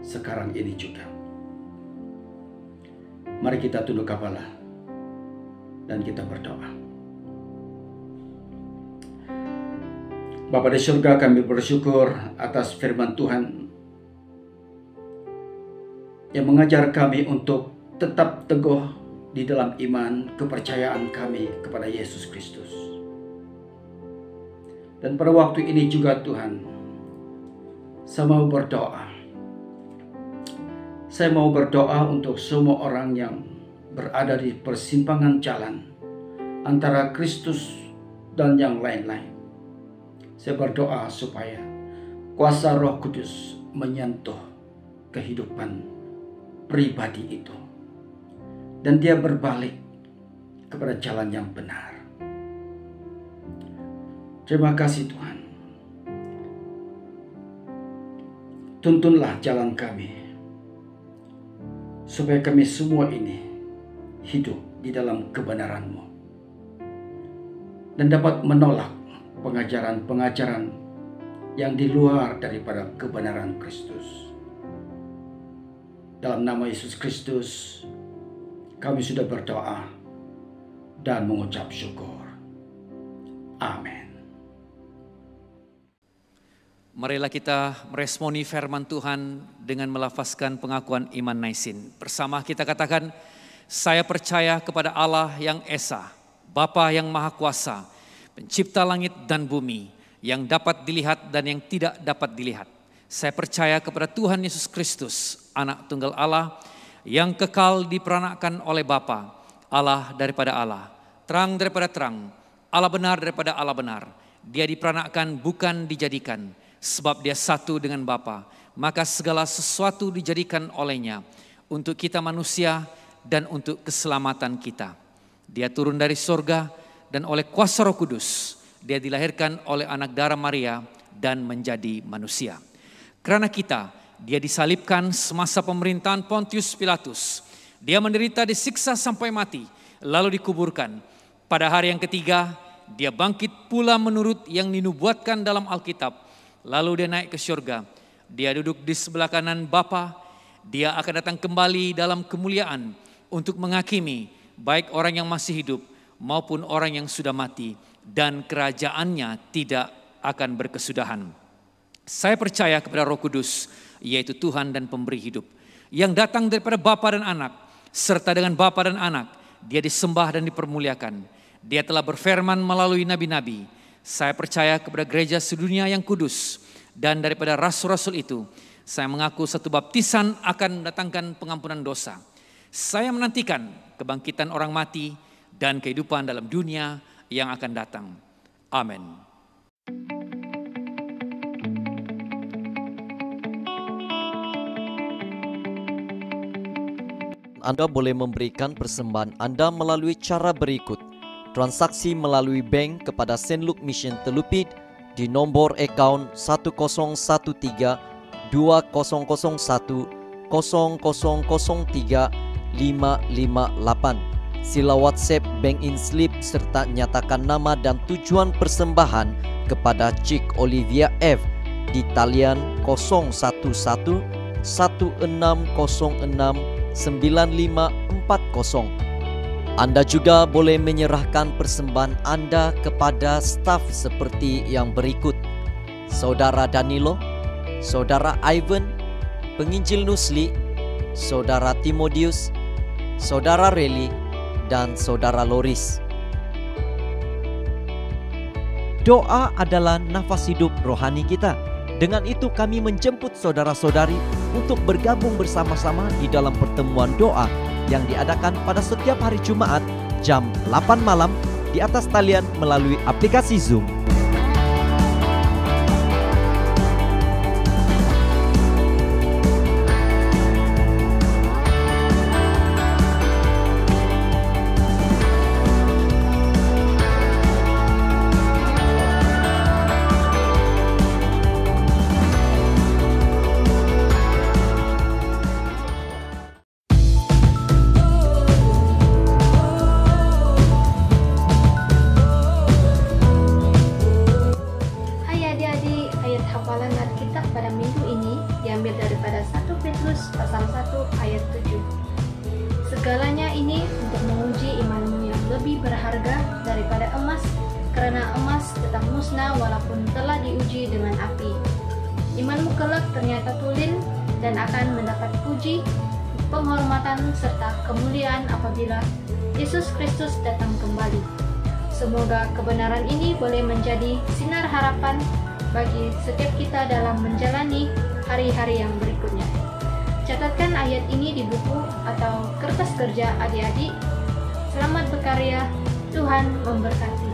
sekarang ini juga. Mari kita tunduk kepala dan kita berdoa. Bapa di surga, kami bersyukur atas firman Tuhan yang mengajar kami untuk tetap teguh di dalam iman kepercayaan kami kepada Yesus Kristus. Dan pada waktu ini juga Tuhan, saya mau berdoa. Saya mau berdoa untuk semua orang yang berada di persimpangan jalan antara Kristus dan yang lain-lain. Saya berdoa supaya kuasa Roh Kudus menyentuh kehidupan pribadi itu, dan dia berbalik kepada jalan yang benar. Terima kasih Tuhan. Tuntunlah jalan kami, supaya kami semua ini hidup di dalam kebenaran-Mu dan dapat menolak pengajaran-pengajaran yang di luar daripada kebenaran Kristus. Dalam nama Yesus Kristus, kami sudah berdoa dan mengucap syukur. Amin. Marilah kita meresponi firman Tuhan dengan melafazkan pengakuan iman naisin. Bersama kita katakan, saya percaya kepada Allah yang Esa, Bapa yang Maha Kuasa, Pencipta langit dan bumi, yang dapat dilihat dan yang tidak dapat dilihat. Saya percaya kepada Tuhan Yesus Kristus, Anak Tunggal Allah, yang kekal diperanakkan oleh Bapa, Allah daripada Allah, terang daripada terang, Allah benar daripada Allah benar. Dia diperanakkan bukan dijadikan, sebab dia satu dengan Bapa, maka segala sesuatu dijadikan olehnya, untuk kita manusia dan untuk keselamatan kita. Dia turun dari surga, dan oleh kuasa Roh Kudus, dia dilahirkan oleh anak darah Maria dan menjadi manusia. Karena kita, dia disalibkan semasa pemerintahan Pontius Pilatus. Dia menderita, disiksa sampai mati, lalu dikuburkan. Pada hari yang ketiga, dia bangkit pula menurut yang dinubuatkan dalam Alkitab. Lalu dia naik ke surga. Dia duduk di sebelah kanan Bapa. Dia akan datang kembali dalam kemuliaan untuk menghakimi baik orang yang masih hidup maupun orang yang sudah mati, dan kerajaannya tidak akan berkesudahan. Saya percaya kepada Roh Kudus, yaitu Tuhan dan pemberi hidup, yang datang daripada Bapa dan Anak, serta dengan Bapa dan Anak, Dia disembah dan dipermuliakan. Dia telah berfirman melalui nabi-nabi. Saya percaya kepada gereja sedunia yang kudus, dan daripada rasul-rasul itu, saya mengaku satu baptisan akan mendatangkan pengampunan dosa. Saya menantikan kebangkitan orang mati dan kehidupan dalam dunia yang akan datang. Amin. Anda boleh memberikan persembahan Anda melalui cara berikut. Transaksi melalui bank kepada St. Luke Mission Telupit di nombor akaun 1013 2001 0003 558. Sila WhatsApp bank in slip serta nyatakan nama dan tujuan persembahan kepada Cik Olivia F di talian 011 1606 9540. Anda juga boleh menyerahkan persembahan Anda kepada staf seperti yang berikut: Saudara Danilo, Saudara Ivan, Penginjil Nusli, Saudara Timotius, Saudara Reli, dan Saudara Loris. Doa adalah nafas hidup rohani kita. Dengan itu kami menjemput saudara-saudari untuk bergabung bersama-sama di dalam pertemuan doa yang diadakan pada setiap hari Jumat jam 8 malam di atas talian melalui aplikasi Zoom. Segalanya ini untuk menguji imanmu yang lebih berharga daripada emas, karena emas tetap musnah walaupun telah diuji dengan api. Imanmu kelak ternyata tulen dan akan mendapat puji, penghormatan serta kemuliaan apabila Yesus Kristus datang kembali. Semoga kebenaran ini boleh menjadi sinar harapan bagi setiap kita dalam menjalani hari-hari yang berikutnya. Catatkan ayat ini di buku atau kertas kerja adik-adik. Selamat berkarya, Tuhan memberkati.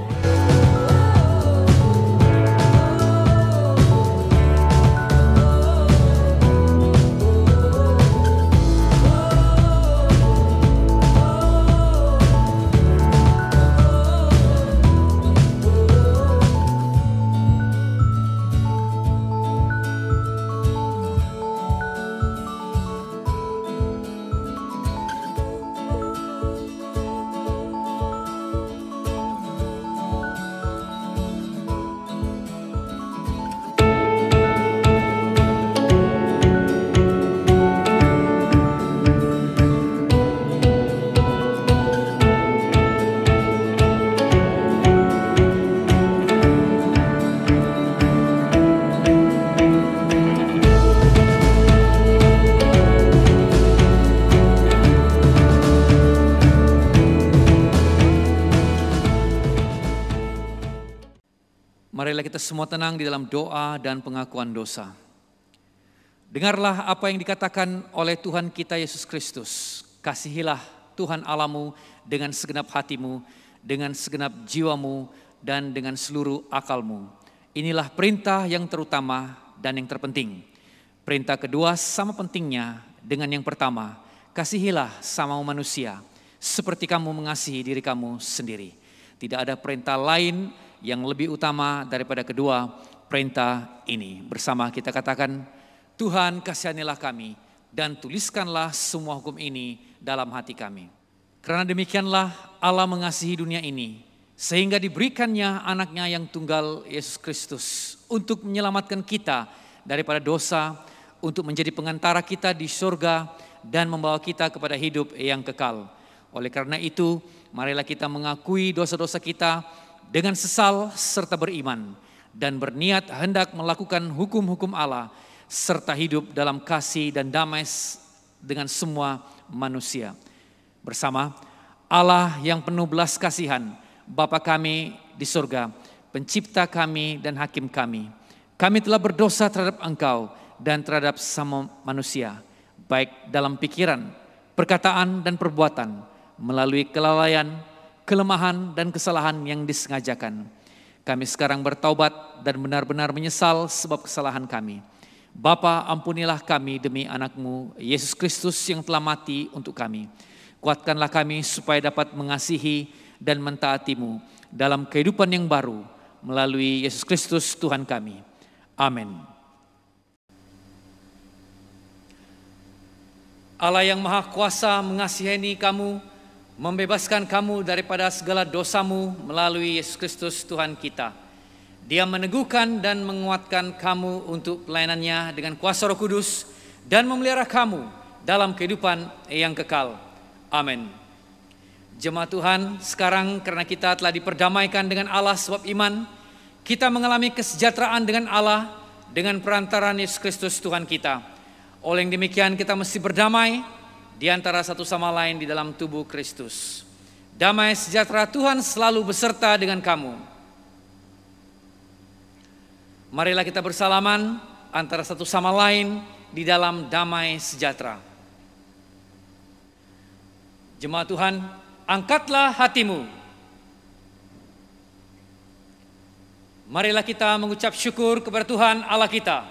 Marilah kita semua tenang di dalam doa dan pengakuan dosa. Dengarlah apa yang dikatakan oleh Tuhan kita Yesus Kristus. Kasihilah Tuhan Allahmu dengan segenap hatimu, dengan segenap jiwamu, dan dengan seluruh akalmu. Inilah perintah yang terutama dan yang terpenting. Perintah kedua sama pentingnya dengan yang pertama. Kasihilah sama manusia seperti kamu mengasihi diri kamu sendiri. Tidak ada perintah lain yang lebih utama daripada kedua perintah ini. Bersama kita katakan, Tuhan kasihanilah kami dan tuliskanlah semua hukum ini dalam hati kami. Karena demikianlah Allah mengasihi dunia ini, sehingga diberikannya anaknya yang tunggal Yesus Kristus untuk menyelamatkan kita daripada dosa, untuk menjadi pengantara kita di surga dan membawa kita kepada hidup yang kekal. Oleh karena itu, marilah kita mengakui dosa-dosa kita dengan sesal serta beriman, dan berniat hendak melakukan hukum-hukum Allah, serta hidup dalam kasih dan damai dengan semua manusia. Bersama Allah yang penuh belas kasihan, Bapa kami di surga, pencipta kami dan hakim kami. Kami telah berdosa terhadap Engkau dan terhadap sama manusia, baik dalam pikiran, perkataan dan perbuatan, melalui kelalaian, kelemahan dan kesalahan yang disengajakan. Kami sekarang bertaubat dan benar-benar menyesal sebab kesalahan kami. Bapa, ampunilah kami demi anak-Mu Yesus Kristus yang telah mati untuk kami. Kuatkanlah kami supaya dapat mengasihi dan mentaati-Mu dalam kehidupan yang baru melalui Yesus Kristus Tuhan kami. Amin. Allah yang Maha Kuasa mengasihani kamu, membebaskan kamu daripada segala dosamu melalui Yesus Kristus Tuhan kita. Dia meneguhkan dan menguatkan kamu untuk pelayanannya dengan kuasa Roh Kudus dan memelihara kamu dalam kehidupan yang kekal. Amin. Jemaat Tuhan, sekarang karena kita telah diperdamaikan dengan Allah sebab iman, kita mengalami kesejahteraan dengan Allah dengan perantaraan Yesus Kristus Tuhan kita. Oleh yang demikian kita mesti berdamai di antara satu sama lain di dalam tubuh Kristus. Damai sejahtera Tuhan selalu beserta dengan kamu. Marilah kita bersalaman antara satu sama lain di dalam damai sejahtera. Jemaat Tuhan, angkatlah hatimu. Marilah kita mengucap syukur kepada Tuhan Allah kita.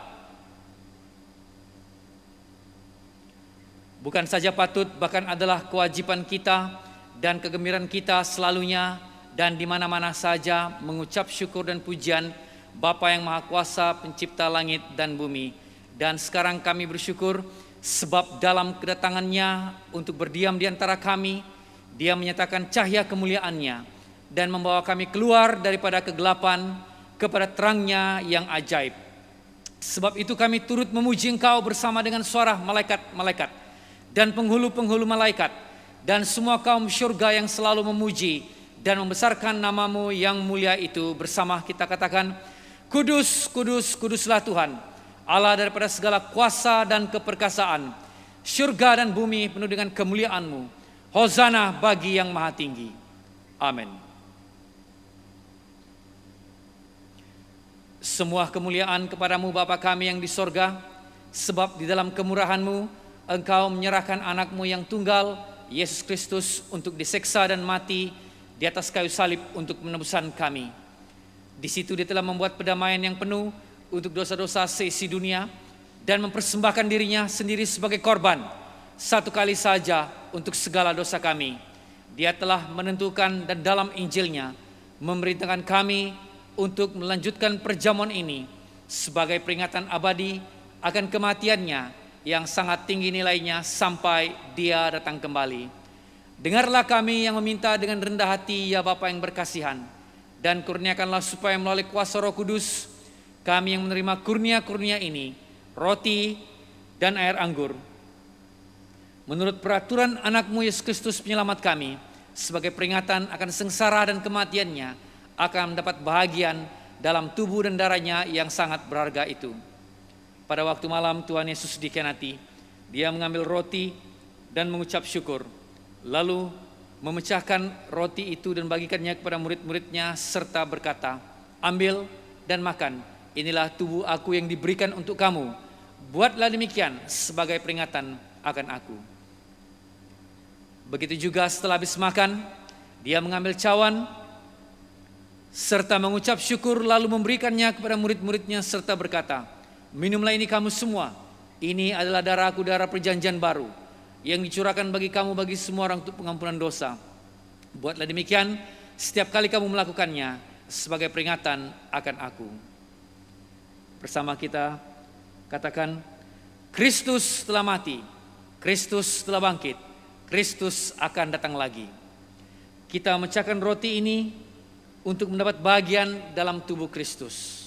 Bukan saja patut, bahkan adalah kewajiban kita dan kegembiraan kita selalunya dan di mana-mana saja mengucap syukur dan pujian Bapa yang Maha Kuasa, pencipta langit dan bumi. Dan sekarang kami bersyukur sebab dalam kedatangannya untuk berdiam di antara kami, Dia menyatakan cahaya kemuliaannya dan membawa kami keluar daripada kegelapan kepada terangnya yang ajaib. Sebab itu kami turut memuji Engkau bersama dengan suara malaikat-malaikat dan penghulu-penghulu malaikat dan semua kaum syurga yang selalu memuji dan membesarkan nama-Mu yang mulia itu. Bersama kita katakan, Kudus, kudus, kuduslah Tuhan, Allah daripada segala kuasa dan keperkasaan. Syurga dan bumi penuh dengan kemuliaan-Mu. Hosana bagi yang maha tinggi. Amin. Semua kemuliaan kepadamu Bapa kami yang di sorga, sebab di dalam kemurahan-Mu Engkau menyerahkan anak-Mu yang tunggal, Yesus Kristus, untuk diseksa dan mati di atas kayu salib untuk penebusan kami. Di situ Dia telah membuat pendamaian yang penuh untuk dosa-dosa seisi dunia dan mempersembahkan dirinya sendiri sebagai korban satu kali saja untuk segala dosa kami. Dia telah menentukan dan dalam Injilnya memerintahkan kami untuk melanjutkan perjamuan ini sebagai peringatan abadi akan kematiannya yang sangat tinggi nilainya sampai Dia datang kembali. Dengarlah kami yang meminta dengan rendah hati, ya Bapa yang berkasihan, dan kurniakanlah supaya melalui kuasa Roh Kudus kami yang menerima kurnia-kurnia ini, roti dan air anggur, menurut peraturan anak-Mu Yesus Kristus penyelamat kami, sebagai peringatan akan sengsara dan kematiannya, akan mendapat bahagian dalam tubuh dan darahnya yang sangat berharga itu. Pada waktu malam Tuhan Yesus dikhianati, Dia mengambil roti dan mengucap syukur, lalu memecahkan roti itu dan bagikannya kepada murid-muridnya serta berkata, ambil dan makan. Inilah tubuh aku yang diberikan untuk kamu. Buatlah demikian sebagai peringatan akan aku. Begitu juga setelah habis makan, Dia mengambil cawan serta mengucap syukur lalu memberikannya kepada murid-muridnya serta berkata, minumlah ini kamu semua. Ini adalah darah-Ku, darah perjanjian baru yang dicurahkan bagi kamu, bagi semua orang untuk pengampunan dosa. Buatlah demikian setiap kali kamu melakukannya sebagai peringatan akan aku. Bersama kita katakan, Kristus telah mati, Kristus telah bangkit, Kristus akan datang lagi. Kita memecahkan roti ini untuk mendapat bagian dalam tubuh Kristus.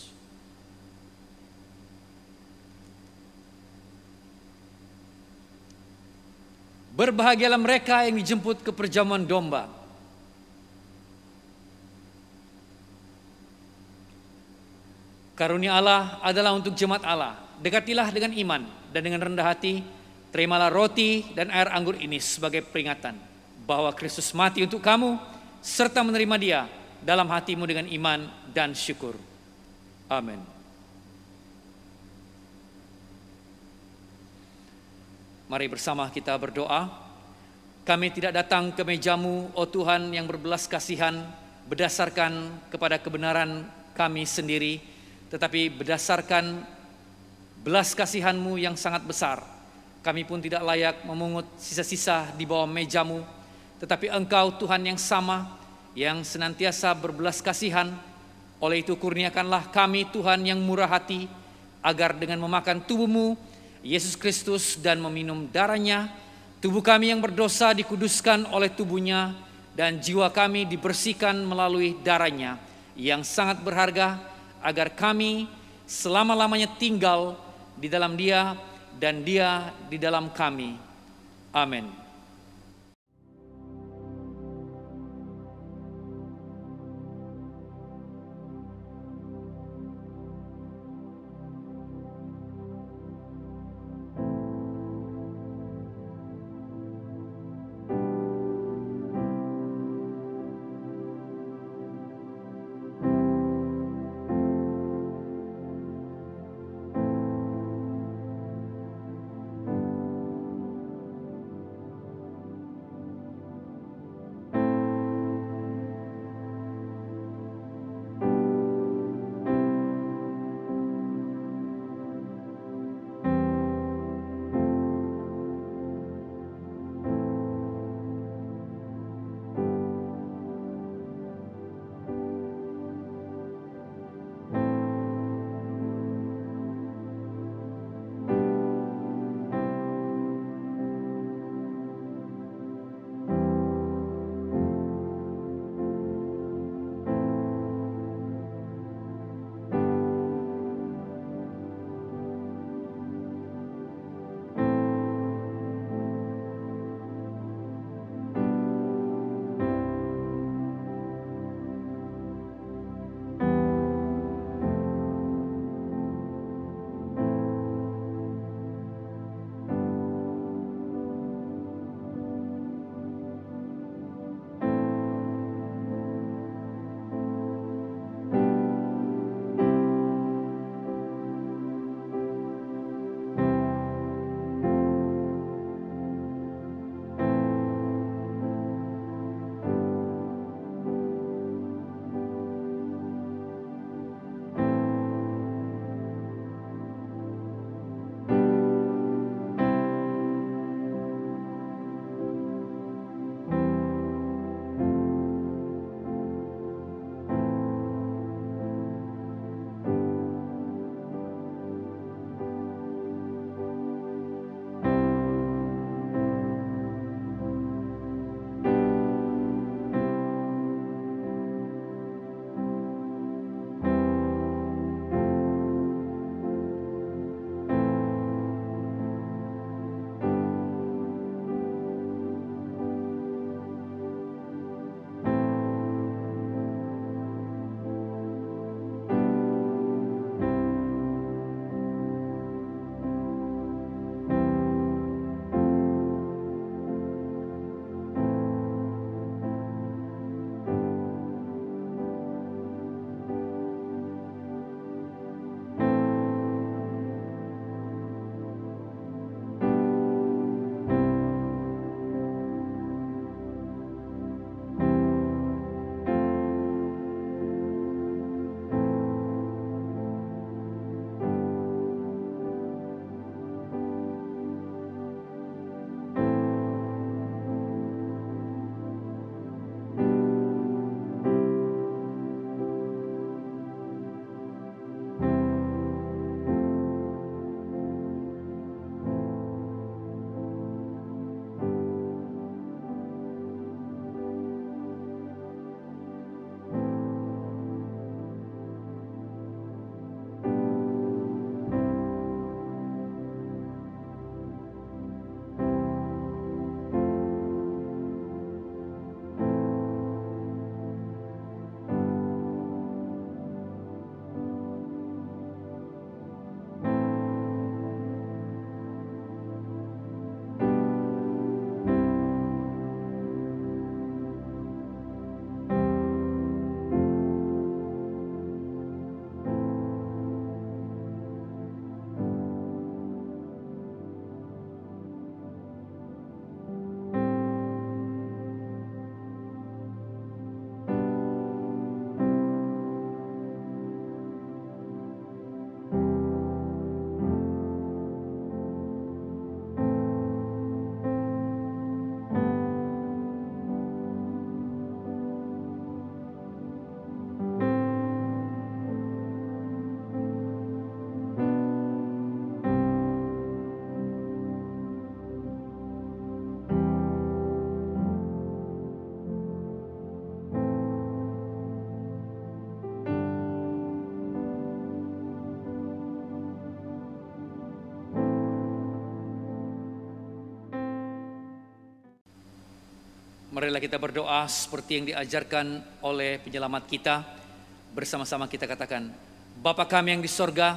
Berbahagialah mereka yang dijemput ke perjamuan domba. Karunia Allah adalah untuk jemaat Allah. Dekatilah dengan iman dan dengan rendah hati, terimalah roti dan air anggur ini sebagai peringatan bahwa Kristus mati untuk kamu, serta menerima Dia dalam hatimu dengan iman dan syukur. Amin. Mari bersama kita berdoa. Kami tidak datang ke meja-Mu, oh Tuhan yang berbelas kasihan, berdasarkan kepada kebenaran kami sendiri, tetapi berdasarkan belas kasihan-Mu yang sangat besar. Kami pun tidak layak memungut sisa-sisa di bawah meja-Mu, tetapi Engkau Tuhan yang sama, yang senantiasa berbelas kasihan. Oleh itu kurniakanlah kami Tuhan yang murah hati, agar dengan memakan tubuh-Mu, Yesus Kristus, dan meminum darah-Nya, tubuh kami yang berdosa dikuduskan oleh tubuh-Nya, dan jiwa kami dibersihkan melalui darah-Nya yang sangat berharga, agar kami selama-lamanya tinggal di dalam Dia dan Dia di dalam kami. Amin. Marilah kita berdoa seperti yang diajarkan oleh penyelamat kita. Bersama-sama kita katakan, Bapa kami yang di sorga,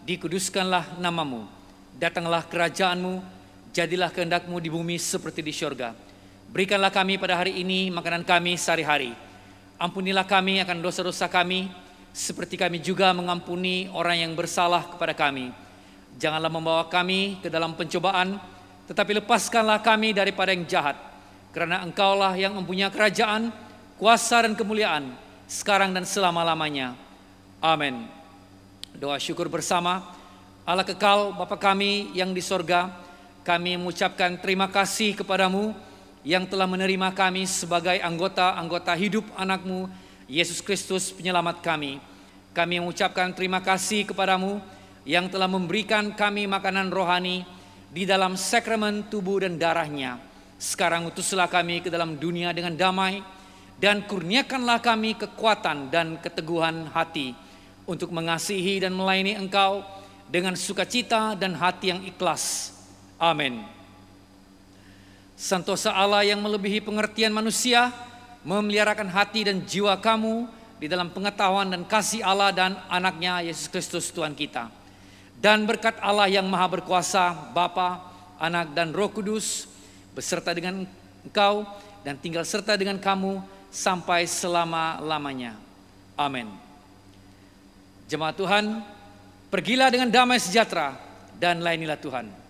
dikuduskanlah namamu, datanglah kerajaanmu, jadilah kehendakmu di bumi seperti di sorga. Berikanlah kami pada hari ini makanan kami sehari-hari. Ampunilah kami akan dosa-dosa kami, seperti kami juga mengampuni orang yang bersalah kepada kami. Janganlah membawa kami ke dalam pencobaan, tetapi lepaskanlah kami daripada yang jahat. Karena Engkaulah yang mempunyai kerajaan, kuasa dan kemuliaan, sekarang dan selama-lamanya. Amin. Doa syukur bersama. Allah kekal, Bapa kami yang di sorga, kami mengucapkan terima kasih kepadamu yang telah menerima kami sebagai anggota hidup anak-Mu, Yesus Kristus penyelamat kami. Kami mengucapkan terima kasih kepadamu yang telah memberikan kami makanan rohani di dalam sakramen tubuh dan darah-Nya. Sekarang utuslah kami ke dalam dunia dengan damai, dan kurniakanlah kami kekuatan dan keteguhan hati untuk mengasihi dan melayani Engkau dengan sukacita dan hati yang ikhlas. Amin. Santosa Allah yang melebihi pengertian manusia, memeliharakan hati dan jiwa kamu di dalam pengetahuan dan kasih Allah dan anaknya Yesus Kristus Tuhan kita. Dan berkat Allah yang maha berkuasa, Bapa, Anak dan Roh Kudus, beserta dengan engkau dan tinggal serta dengan kamu sampai selama-lamanya. Amin. Jemaat Tuhan, pergilah dengan damai sejahtera dan layanilah Tuhan.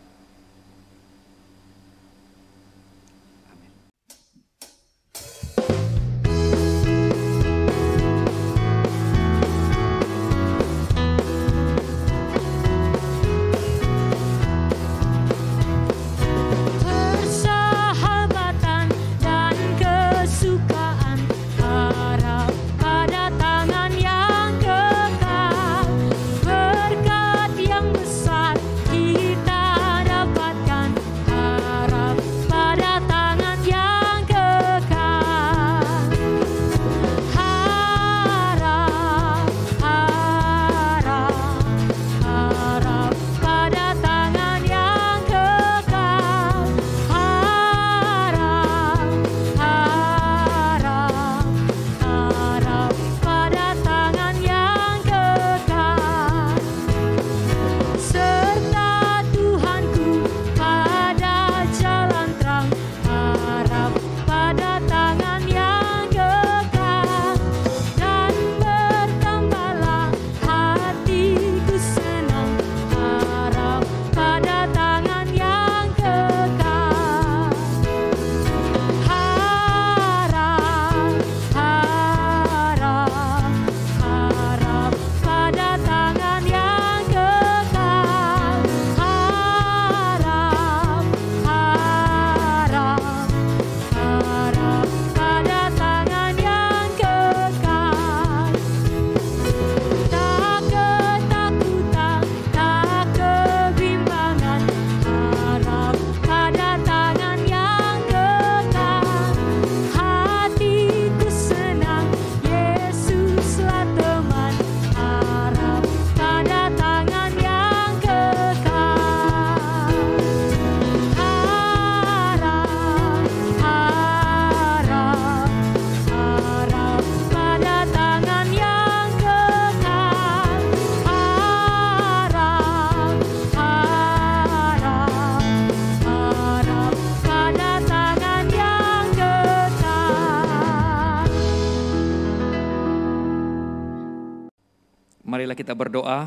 Marilah kita berdoa.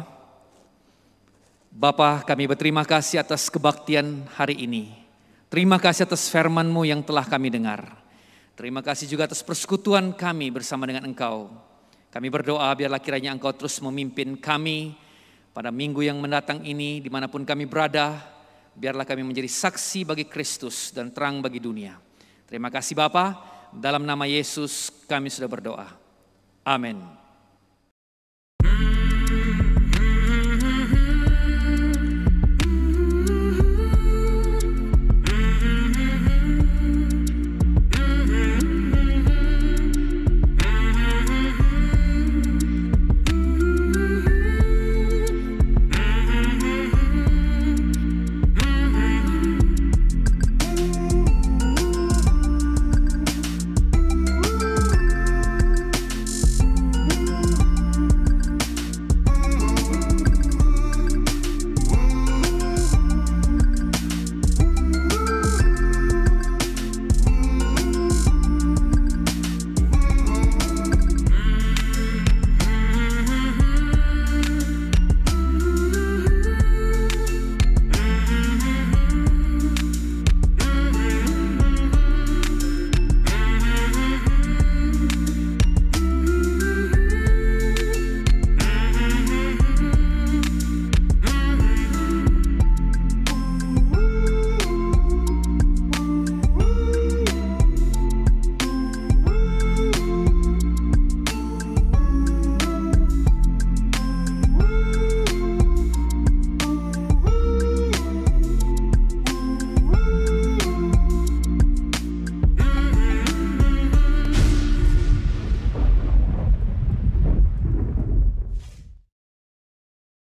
Bapa, kami berterima kasih atas kebaktian hari ini. Terima kasih atas firman-Mu yang telah kami dengar. Terima kasih juga atas persekutuan kami bersama dengan Engkau. Kami berdoa biarlah kiranya Engkau terus memimpin kami pada minggu yang mendatang ini dimanapun kami berada. Biarlah kami menjadi saksi bagi Kristus dan terang bagi dunia. Terima kasih Bapa, dalam nama Yesus kami sudah berdoa. Amin.